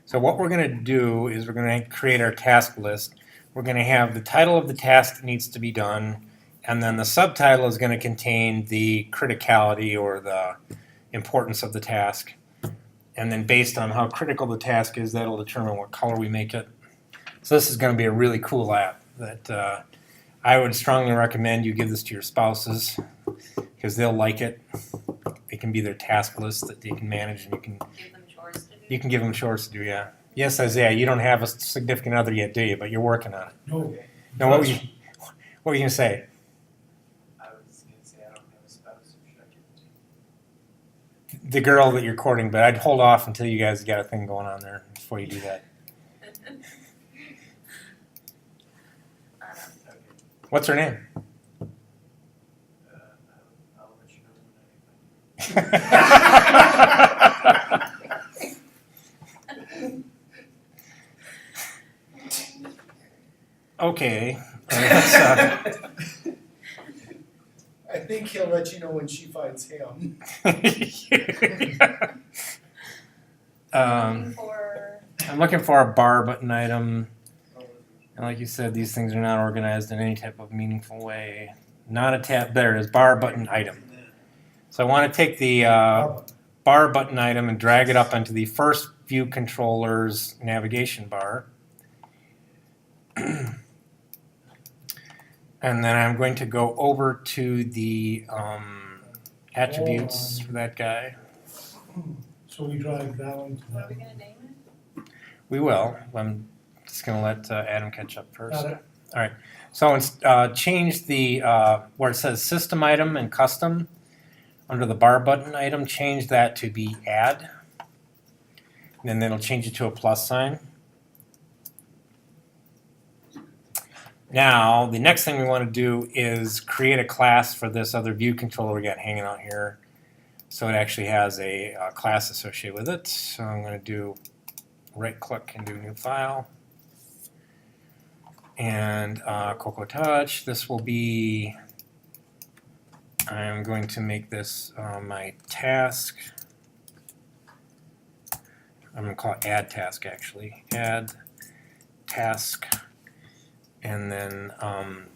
So what we're going to do is we're going to create our task list. We're going to have the title of the task that needs to be done, and then the subtitle is going to contain the criticality or the importance of the task. And then based on how critical the task is, that'll determine what color we make it. So this is going to be a really cool app that I would strongly recommend you give this to your spouses because they'll like it. It can be their task list that they can manage, and you can Give them chores to do. give them chores to do. Yeah. Yes, Isaiah, you don't have a significant other yet, do you? But you're working on it. No. Now, what were you going to say? I was gonna say I don't have a spouse, or should I give it to you? The girl that you're courting, but I'd hold off until you guys got a thing going on there before you do that. Okay. What's her name? I'll let you know when I find Okay. I think he'll let you know when she finds him. Looking for, I'm looking for a bar button item. And like you said, these things are not organized in any type of meaningful way. Not a tab. There it is, bar button item. So I want to take the bar button item and drag it up onto the first view controller's navigation bar. And then I'm going to go over to the attributes for that guy. So we drive down to what are we that. gonna name it? We will. I'm just going to let Adam catch up first. Got it. All right. So change the where it says system item and custom under the bar button item. Change that to be add, and then it'll change it to a plus sign. Now the next thing we want to do is create a class for this other view controller we got hanging out here, so it actually has a class associated with it. So I'm going to do right click and do new file. And Cocoa Touch, this will be, I'm going to make this my task. I'm going to call it add task actually. Add task. And then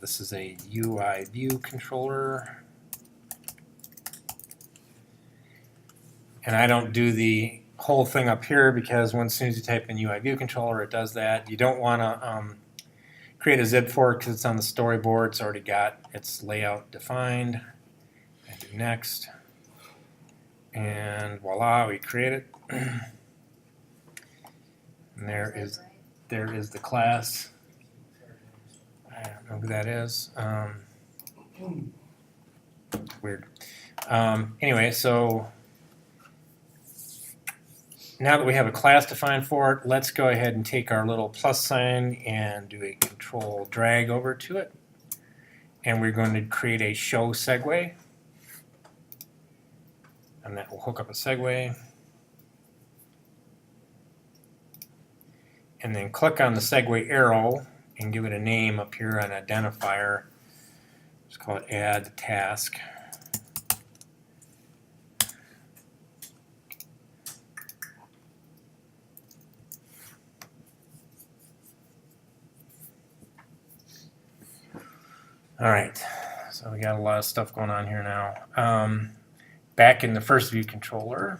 this is a UI view controller. And I don't do the whole thing up here because as soon as you type in UI view controller, it does that. You don't want to create a zip for it because it's on the storyboard. It's already got its layout defined. And do next. And voila, we create it. And there is the class. I don't know who that is. Weird. Anyway, so now that we have a class defined for it, let's go ahead and take our little plus sign and do a control drag over to it. And we're going to create a show segue. And that will hook up a segue. And then click on the segue arrow and give it a name up here, an identifier. Let's call it add task. All right, so we got a lot of stuff going on here now. Back in the first view controller,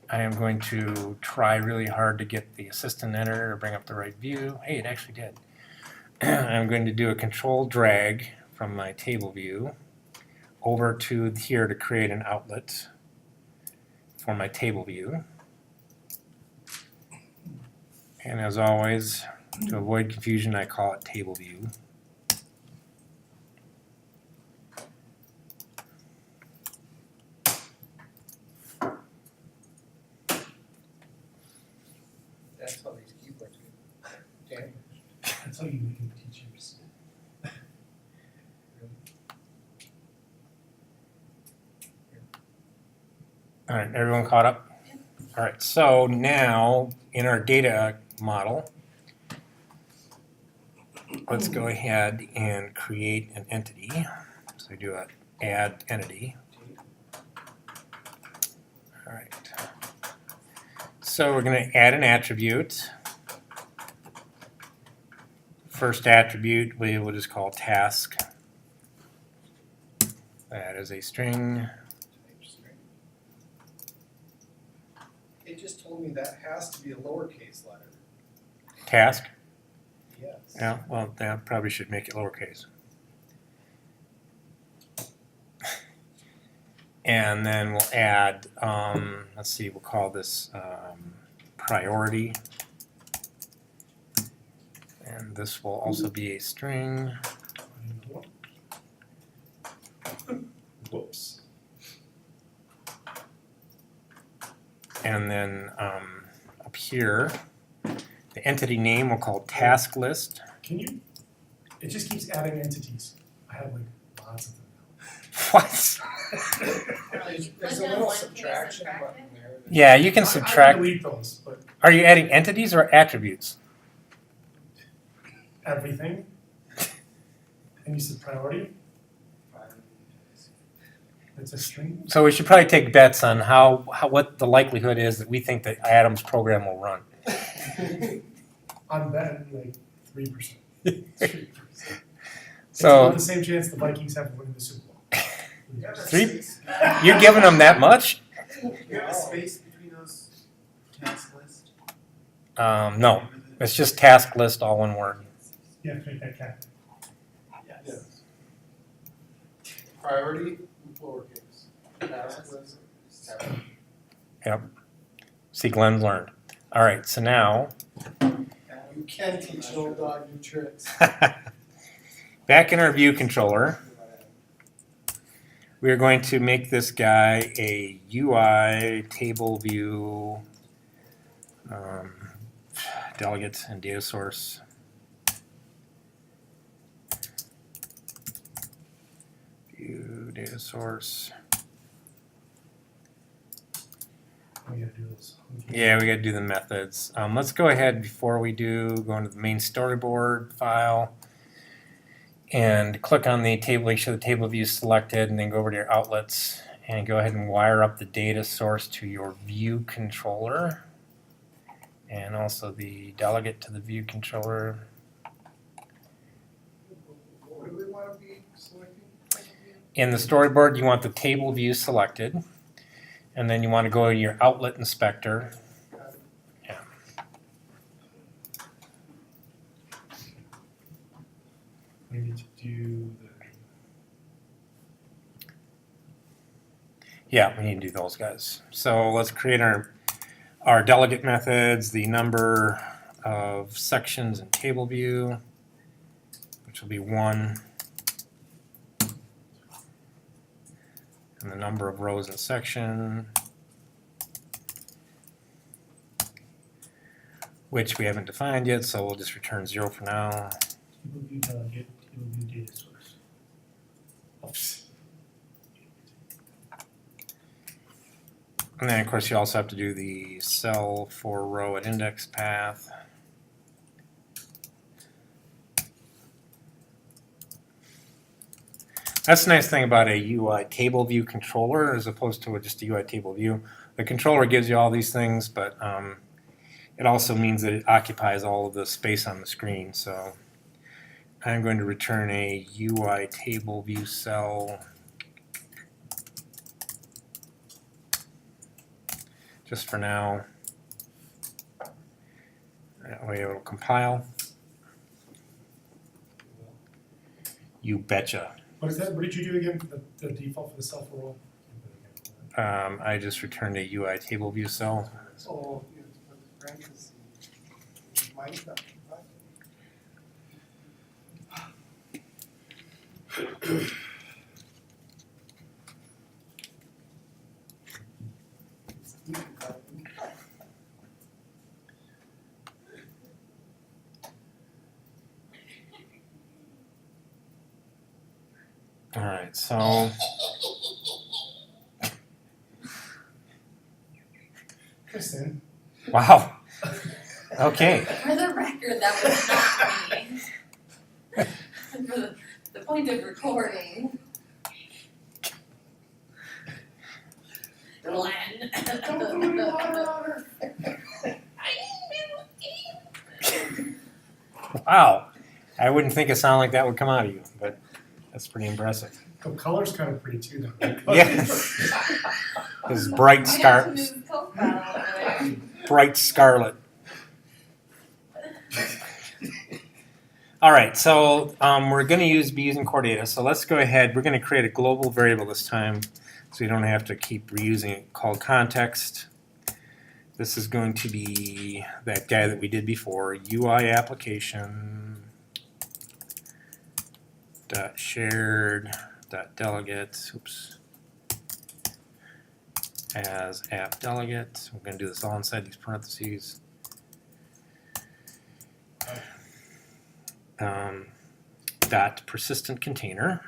I am going to try really hard to get the assistant editor to bring up the right view. Hey, it actually did. I'm going to do a control drag from my table view over to here to create an outlet for my table view. And as always, to avoid confusion, I call it table view. That's how these keyboards get damaged. That's how you make them teachers. All right, everyone caught up? All right, so now in our data model, let's go ahead and create an entity. So we do a add entity. All right. So we're going to add an attribute. First attribute we will just call task. That is a string. It just told me that has to be a lowercase letter. Task. Yes. Yeah, well, that probably should make it lowercase. And then we'll add, let's see, we'll call this priority. And this will also be a string. Whoops. And then up here, the entity name we'll call task list. Can you, it just keeps adding entities. I have like lots of them What? There's a little subtraction button there. Yeah, you can now. I subtract. delete those, but Are you adding entities or attributes? everything. And you said priority, it's a string. So we should probably take bets on what the likelihood is that we think that Adam's program will run. I'm betting like 3%. 3%. It's So about the same chance the Vikings have to win the Super Bowl. You have a 3? space- You're giving them that much? You have a space between those task lists? No, it's just task list, all one word. You have to make that cap. Yes. Priority, lowercase. Task list, capital. Yep. See, Glenn's learned. All right, so now You can teach an old dog new tricks. back in our view controller, we are going to make this guy a UI table view delegate and data source. View data source. We gotta do those. Yeah, we got to do the methods. Let's go ahead before we do go into the main storyboard file and click on the table. Make sure the table view is selected, and then go over to your outlets and go ahead and wire up the data source to your view controller, and also the delegate to the view controller. What do we want to be selecting? In the storyboard, you want the table view selected, and then you want to go to your outlet inspector. We need to do the. Yeah, we need to do those guys. So let's create our delegate methods, the number of sections in table view, which will be 1, and the number of rows in section, which we haven't defined yet, so we'll just return 0 for now. Table view delegate, table view data source. Oops. And then, of course, you also have to do the cell for row at index path. That's the nice thing about a UI table view controller as opposed to just a UI table view. The controller gives you all these things, but it also means that it occupies all of the space on the screen. So I'm going to return a UI table view cell. Just for now. That way it'll compile. You betcha. What is that? What did you do again for the default for the cell for role? I just returned a UI table view cell. So, you know, put parentheses. Mine's not. All right, so Kristen. wow. Okay. For the record, that was not me. For the point of recording. Glenn. Don't put any water on her. Wow. I wouldn't think a sound like that would come out of you, but that's pretty impressive. Oh, color's kind of pretty too, though. Yes. This bright Might have to scarlet. move Coke bottle over there. Bright scarlet. All right, so we're going to be using core data. So let's go ahead. We're going to create a global variable this time, so you don't have to keep reusing it, called context. This is going to be that guy that we did before, UI application dot shared dot delegate. Oops. As app delegate. We're going to do this all inside these parentheses. Dot persistent container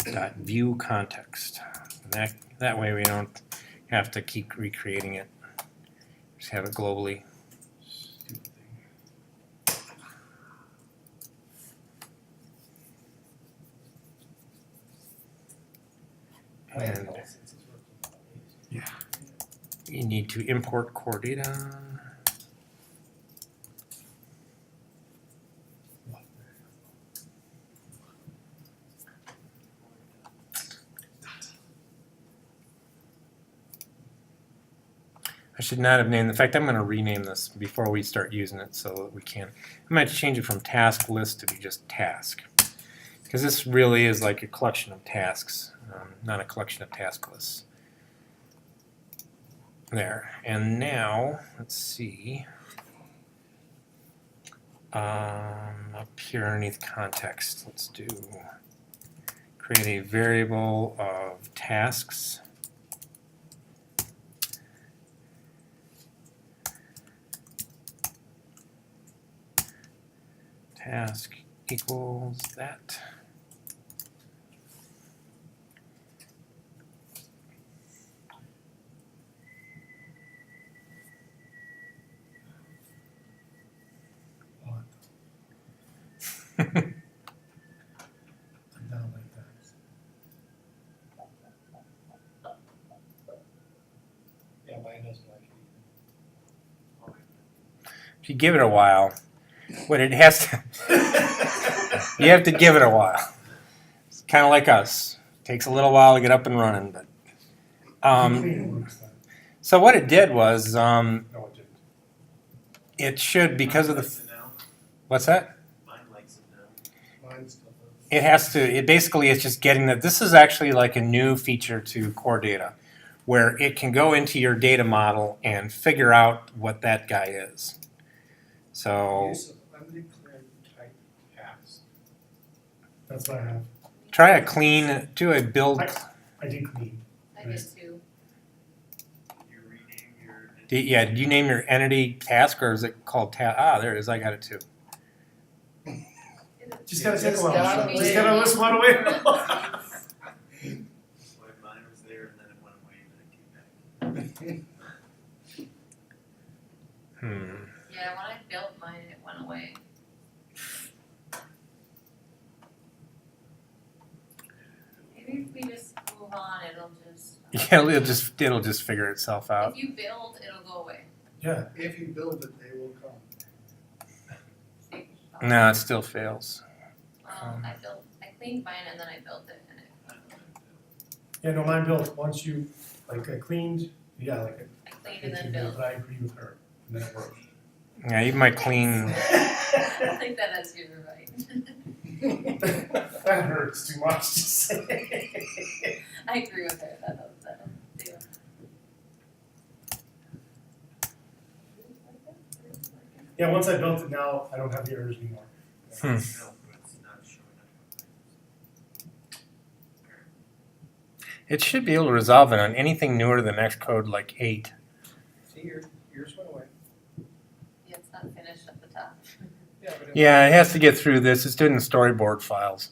dot view context. And that way we don't have to keep recreating it. Just have it globally. And yeah, you need to import core data. I should not have named. In fact, I'm going to rename this before we start using it so that we can. I might change it from task list to be just task, because this really is like a collection of tasks, not a collection of task lists. There. And now, let's see. Up here underneath context, let's do create a variable of tasks. Task equals that. I'm down like that. Yeah, mine doesn't like it If you give it a while, what it has to, you have to give it a while. It's kind of like us. Takes a little while to get up and running, but Clean it works then. so what it did was No, it didn't. it should because of Mine the likes it now. what's that? Mine likes it now. either. Mine still does. It has to. It basically is just getting that. This is actually like a new feature to Core Data, where it can go into your data model and figure out what that guy is. So Use of undeclared type paths. That's what I have. try a clean, do a build. I did clean. I did too. You rename your. Do you name your entity task or is it called task? Ah, there it is. I got it too. Just gotta take a Just while. gotta Just wait. gotta listen one away. When mine was there and then it went away and then it came back. Yeah, when I built mine, it went away. Maybe if we just move on, it'll just. Yeah, it'll just figure itself out. If you build, it'll go away. Yeah. If you build it, they will come. No, it still fails. I cleaned mine and then I built it and it, Yeah, no, mine built, once you, like, I cleaned, yeah, like, I cleaned and then built. but I agree with her, and then it worked. Yeah, even my clean. I'll take that as you're right. That hurts too much to say. I agree with her, that'll do. Yeah, once I built it now, I don't have the errors anymore. Hmm. No, but it's not showing up. It should be able to resolve it on anything newer than Xcode like 8. See, yours went away. Yeah, it's not finished at the top. Yeah, but it Yeah, it has to get through this. It's doing the storyboard files.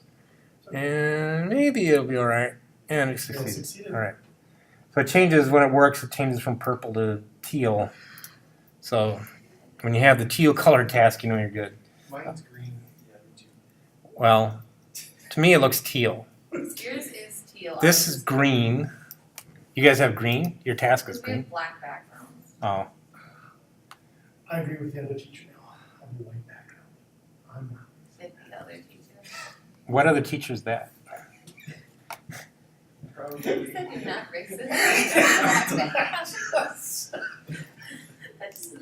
And maybe it'll be alright. And it It succeeded. succeeded. Alright. So it changes, when it works, it changes from purple to teal. So when you have the teal colored task, you know you're good. Mine's green, the other two. Well, to me it looks teal. Yours is teal. This is green. You guys have green? Your task is Because we have green? black backgrounds. Oh. I agree with the other teacher now, I have a white background. I'm With the other teachers. What other teacher's that? Probably. You said you're not racist. That's.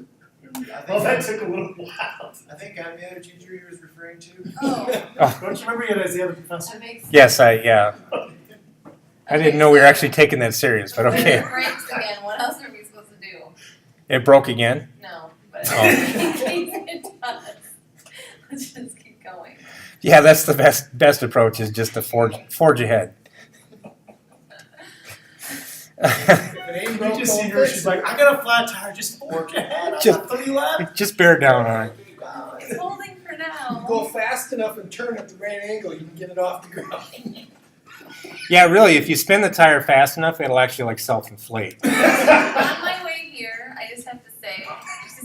Well, that took a little while. I think I'm the other teacher he was referring to. Oh, Don't you remember yet as the other professor? that makes. Yes, yeah. I didn't know we were actually taking that serious, but When okay. it breaks again, what else are we supposed to do? It broke again? No, but Oh. in case it does, let's just keep going. Yeah, that's the best approach is just to forge ahead. If it ain't You broke, just see don't her, fix she's it. like, I got a flat tire, just forge ahead, I Just- got 3 left. Just bear down on it. It's holding for now. Go fast enough and turn at the right angle, you can get it off the ground. Yeah, really, if you spin the tire fast enough, it'll actually like self-inflate. On my way here, I just have to say,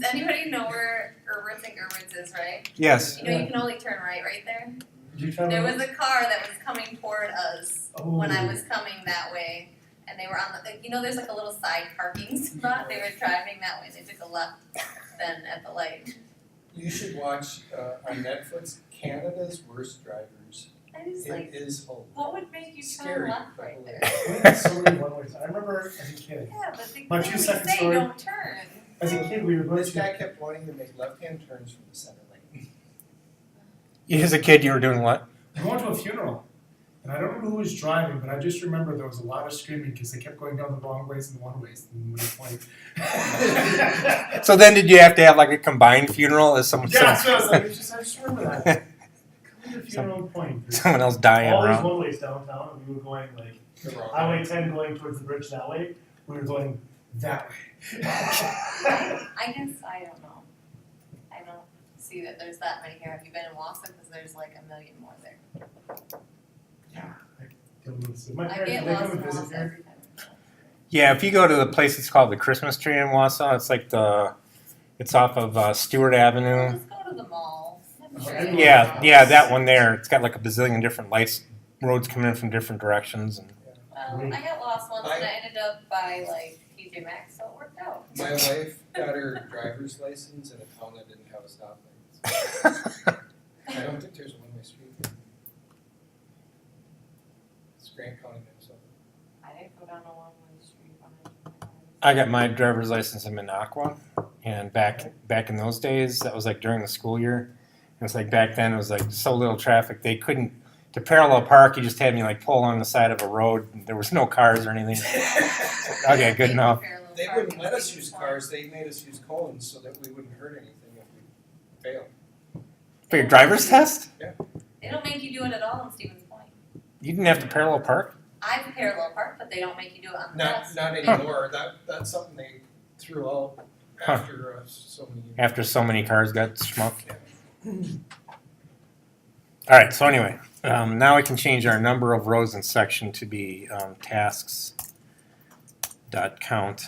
does anybody know where Irwitz is, right? Yes. You know you can only turn right there? Did you try There to? was a car that was coming toward us when I Oh. was coming that way. And they were on there's like a little side parking spot. They were driving that way. They took a left then at the light. You should watch on Netflix, Canada's Worst Drivers. I just It like, is hilarious. what would make you turn Scary, left but right there? We had so many one-ways. I remember as a kid. Yeah, but they My clearly 2 second say story. don't turn. As a kid, we were going This to. guy kept wanting to make left-hand turns from the center lane. As a kid, you were doing what? We went to a funeral, and I don't remember who was driving, but I just remember there was a lot of screaming because they kept going down the wrong ways and the one-ways. And we were like, So then did you have to have like a combined funeral as someone yeah, so I was like, I just remember that. Come to the funeral point. There's someone else dying all these around? one-ways downtown, and we were going like The wrong Highway way. 10 going towards the bridge that way. We were going that way. I guess I don't know. I don't see that there's that many here. Have you been in Wausau? Because there's like a million more there. Yeah, I don't know. So my I parents, get they lost come in and visit Wausau here. every time. Yeah, if you go to the place that's called the Christmas Tree in Wausau, it's like it's off of Stewart Well, Avenue. just go to the mall. Yeah, that one there. It's got like a bazillion different lights, roads coming in from different directions. And Well, I got lost once and I ended up by like TJ Maxx, so it worked out. My wife got her driver's license in a town that didn't have a stop sign. I don't think there's a one-way street there. It's Grant County, Minnesota. I didn't go down a one-way street behind. I got my driver's license in Minocqua, and back in those days, that was like during the school year. And it's like back then it was like so little traffic they couldn't. To parallel park, you just had me like pull along the side of a road. There was no cars or anything. Okay, good enough. They wouldn't let us use cars, they made us use cones so that we wouldn't hurt anything if we failed. For your driver's test, They don't make you do it at all in Stevens Point. you didn't have to parallel park. I've parallel parked, but they don't make you do it on the Not, test. not anymore, that's something they threw out after so many years. After so many cars got smucked. All right. So anyway, now we can change our number of rows in section to be tasks dot count.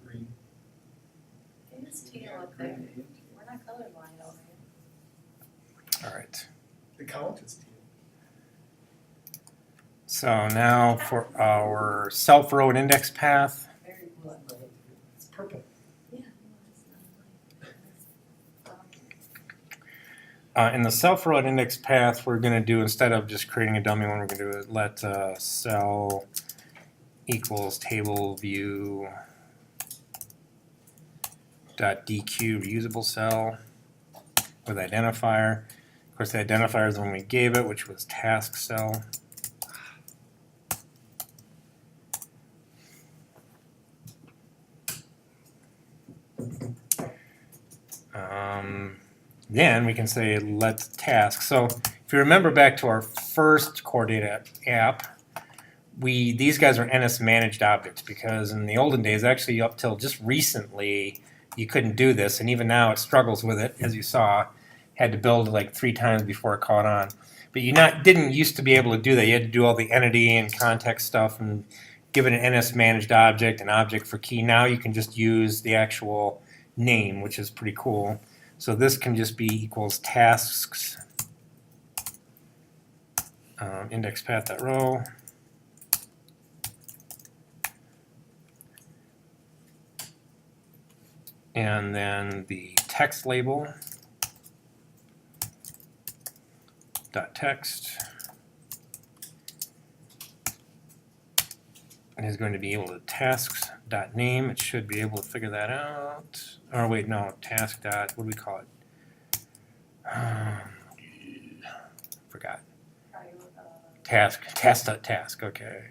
Green. It's teal up there. We're not colorblind over here. All right. The count is teal. So now for our self-road index path, Very blue. It's purple. Yeah. It's not like- in the self-road index path, we're going to do, instead of just creating a dummy one, we're going to do it, let cell equals table view dot DQ reusable cell with identifier. Of course, the identifier is the one we gave it, which was task cell. Then we can say let task. So if you remember back to our first core data app, these guys are NS managed objects because in the olden days, actually up till just recently, you couldn't do this, and even now it struggles with it, as you saw. Had to build like 3 times before it caught on. But you didn't used to be able to do that. You had to do all the entity and context stuff and give it an NS managed object, an object for key. Now you can just use the actual name, which is pretty cool. So this can just be equals tasks index path.row. And then the text label dot text is going to be able to tasks dot name. It should be able to figure that out. Or wait, no, task dot, what do we call it? Forgot. Probably with, Task dot task, okay.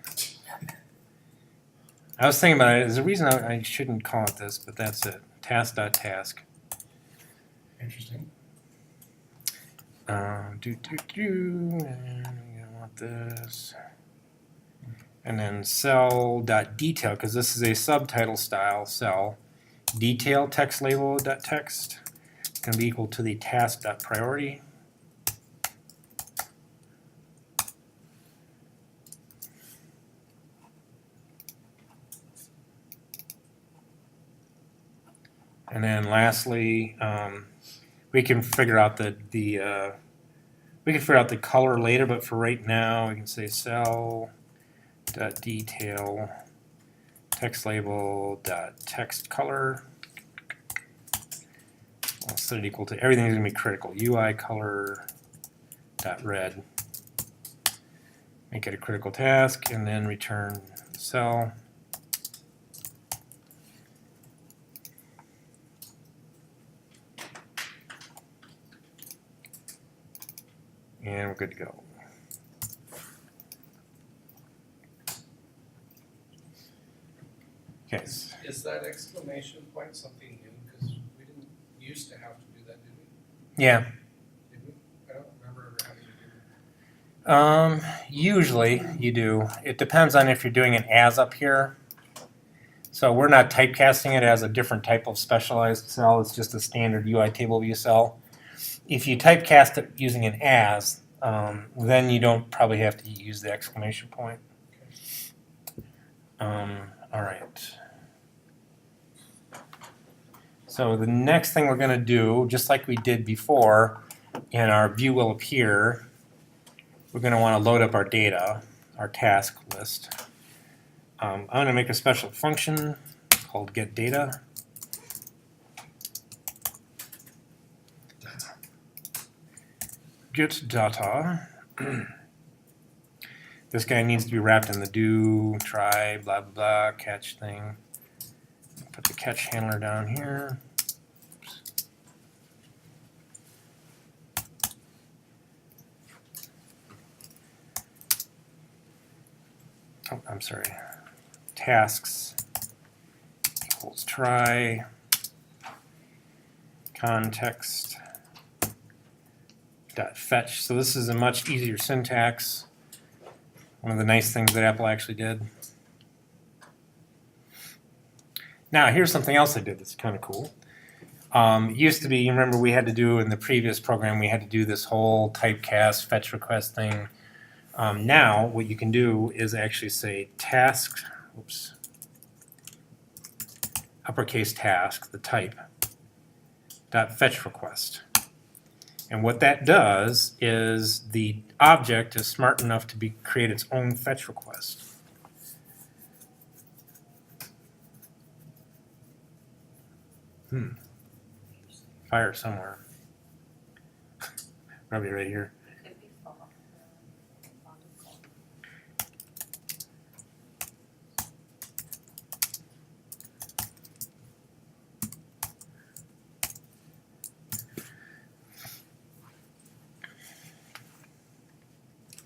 I was thinking about it. There's a reason I shouldn't call it this, but that's it. Task dot task. Interesting. And I want this. And then cell dot detail, because this is a subtitle style cell. Detail text label dot text is going to be equal to the task dot priority. And then lastly, we can figure out the color later, but for right now, we can say cell dot detail text label dot text color. I'll set it equal to everything's gonna be critical. UI color dot red. Make it a critical task, and then return cell. And we're good to go. Okay. Is that exclamation point something new? Because we didn't used to have to do that, did we? Yeah. Did we? I don't remember ever having to do that. Usually you do. It depends on if you're doing an as up here. So we're not typecasting it as a different type of specialized cell. It's just a standard UI table view cell. If you typecast it using an as, then you don't probably have to use the exclamation point. All right. So the next thing we're going to do, just like we did before, and our view will appear, we're going to want to load up our data, our task list. I'm going to make a special function called getData. GetData. This guy needs to be wrapped in the do, try, blah, blah, blah, catch thing. Put the catch handler down here. Oh, I'm sorry. Tasks equals try context dot fetch. So this is a much easier syntax. One of the nice things that Apple actually did. Now here's something else I did that's kind of cool. It used to be, you remember we had to do in the previous program, we had to do this whole typecast fetch request thing. Now what you can do is actually say task, oops, uppercase task, the type, dot fetch request. And what that does is the object is smart enough to create its own fetch request. Fire somewhere. Probably right here. Could be full.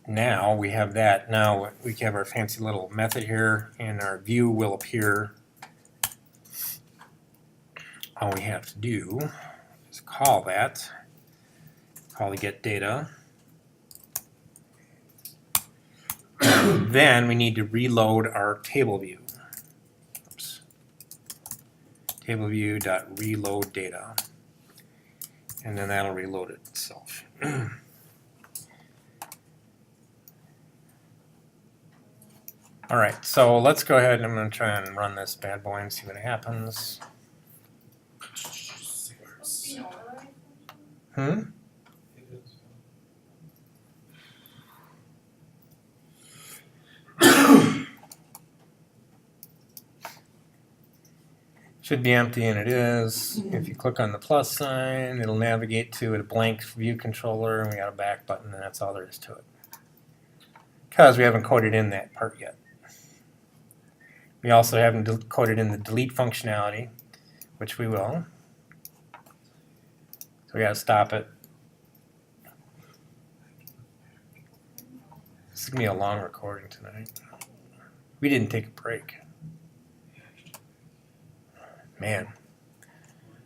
Now we have that. Now we have our fancy little method here, and our view will appear. All we have to do is call that, call the getData. Then we need to reload our table view. Oops. Table view dot reload data, and then that'll reload it itself. All right, so let's go ahead. I'm going to try and run this bad boy and see what happens. Supposed to be an override function? It is. Should be empty, and it is. If you click on the plus sign, it'll navigate to a blank view controller, and we got a back button, and that's all there is to it. Because we haven't coded in that part yet. We also haven't coded in the delete functionality, which we will. So we got to stop it. This is going to be a long recording tonight. We didn't take a break. Man,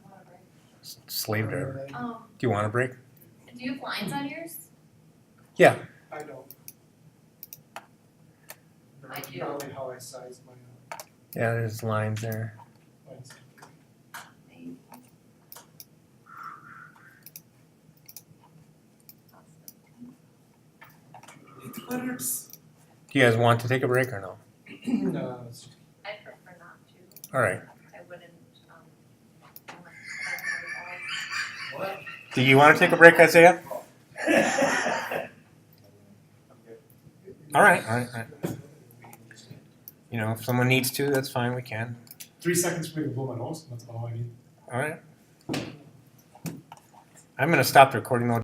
Want a break? slave driver. Do Um, you want a break? do you have lines on yours? Yeah. I don't. I do. Probably how I size my Yeah, there's lines there. lines. Maybe. It letters. Do you guys want to take a break or no? No, it's just I prefer not to. All right. I wouldn't, I don't know. What? Do you want to take a break, Isaiah? All right, all right, all right. You know, if someone needs to, that's fine, we can. 3 seconds for me to blow my nose, that's all I need. All right. I'm going to stop the recording though.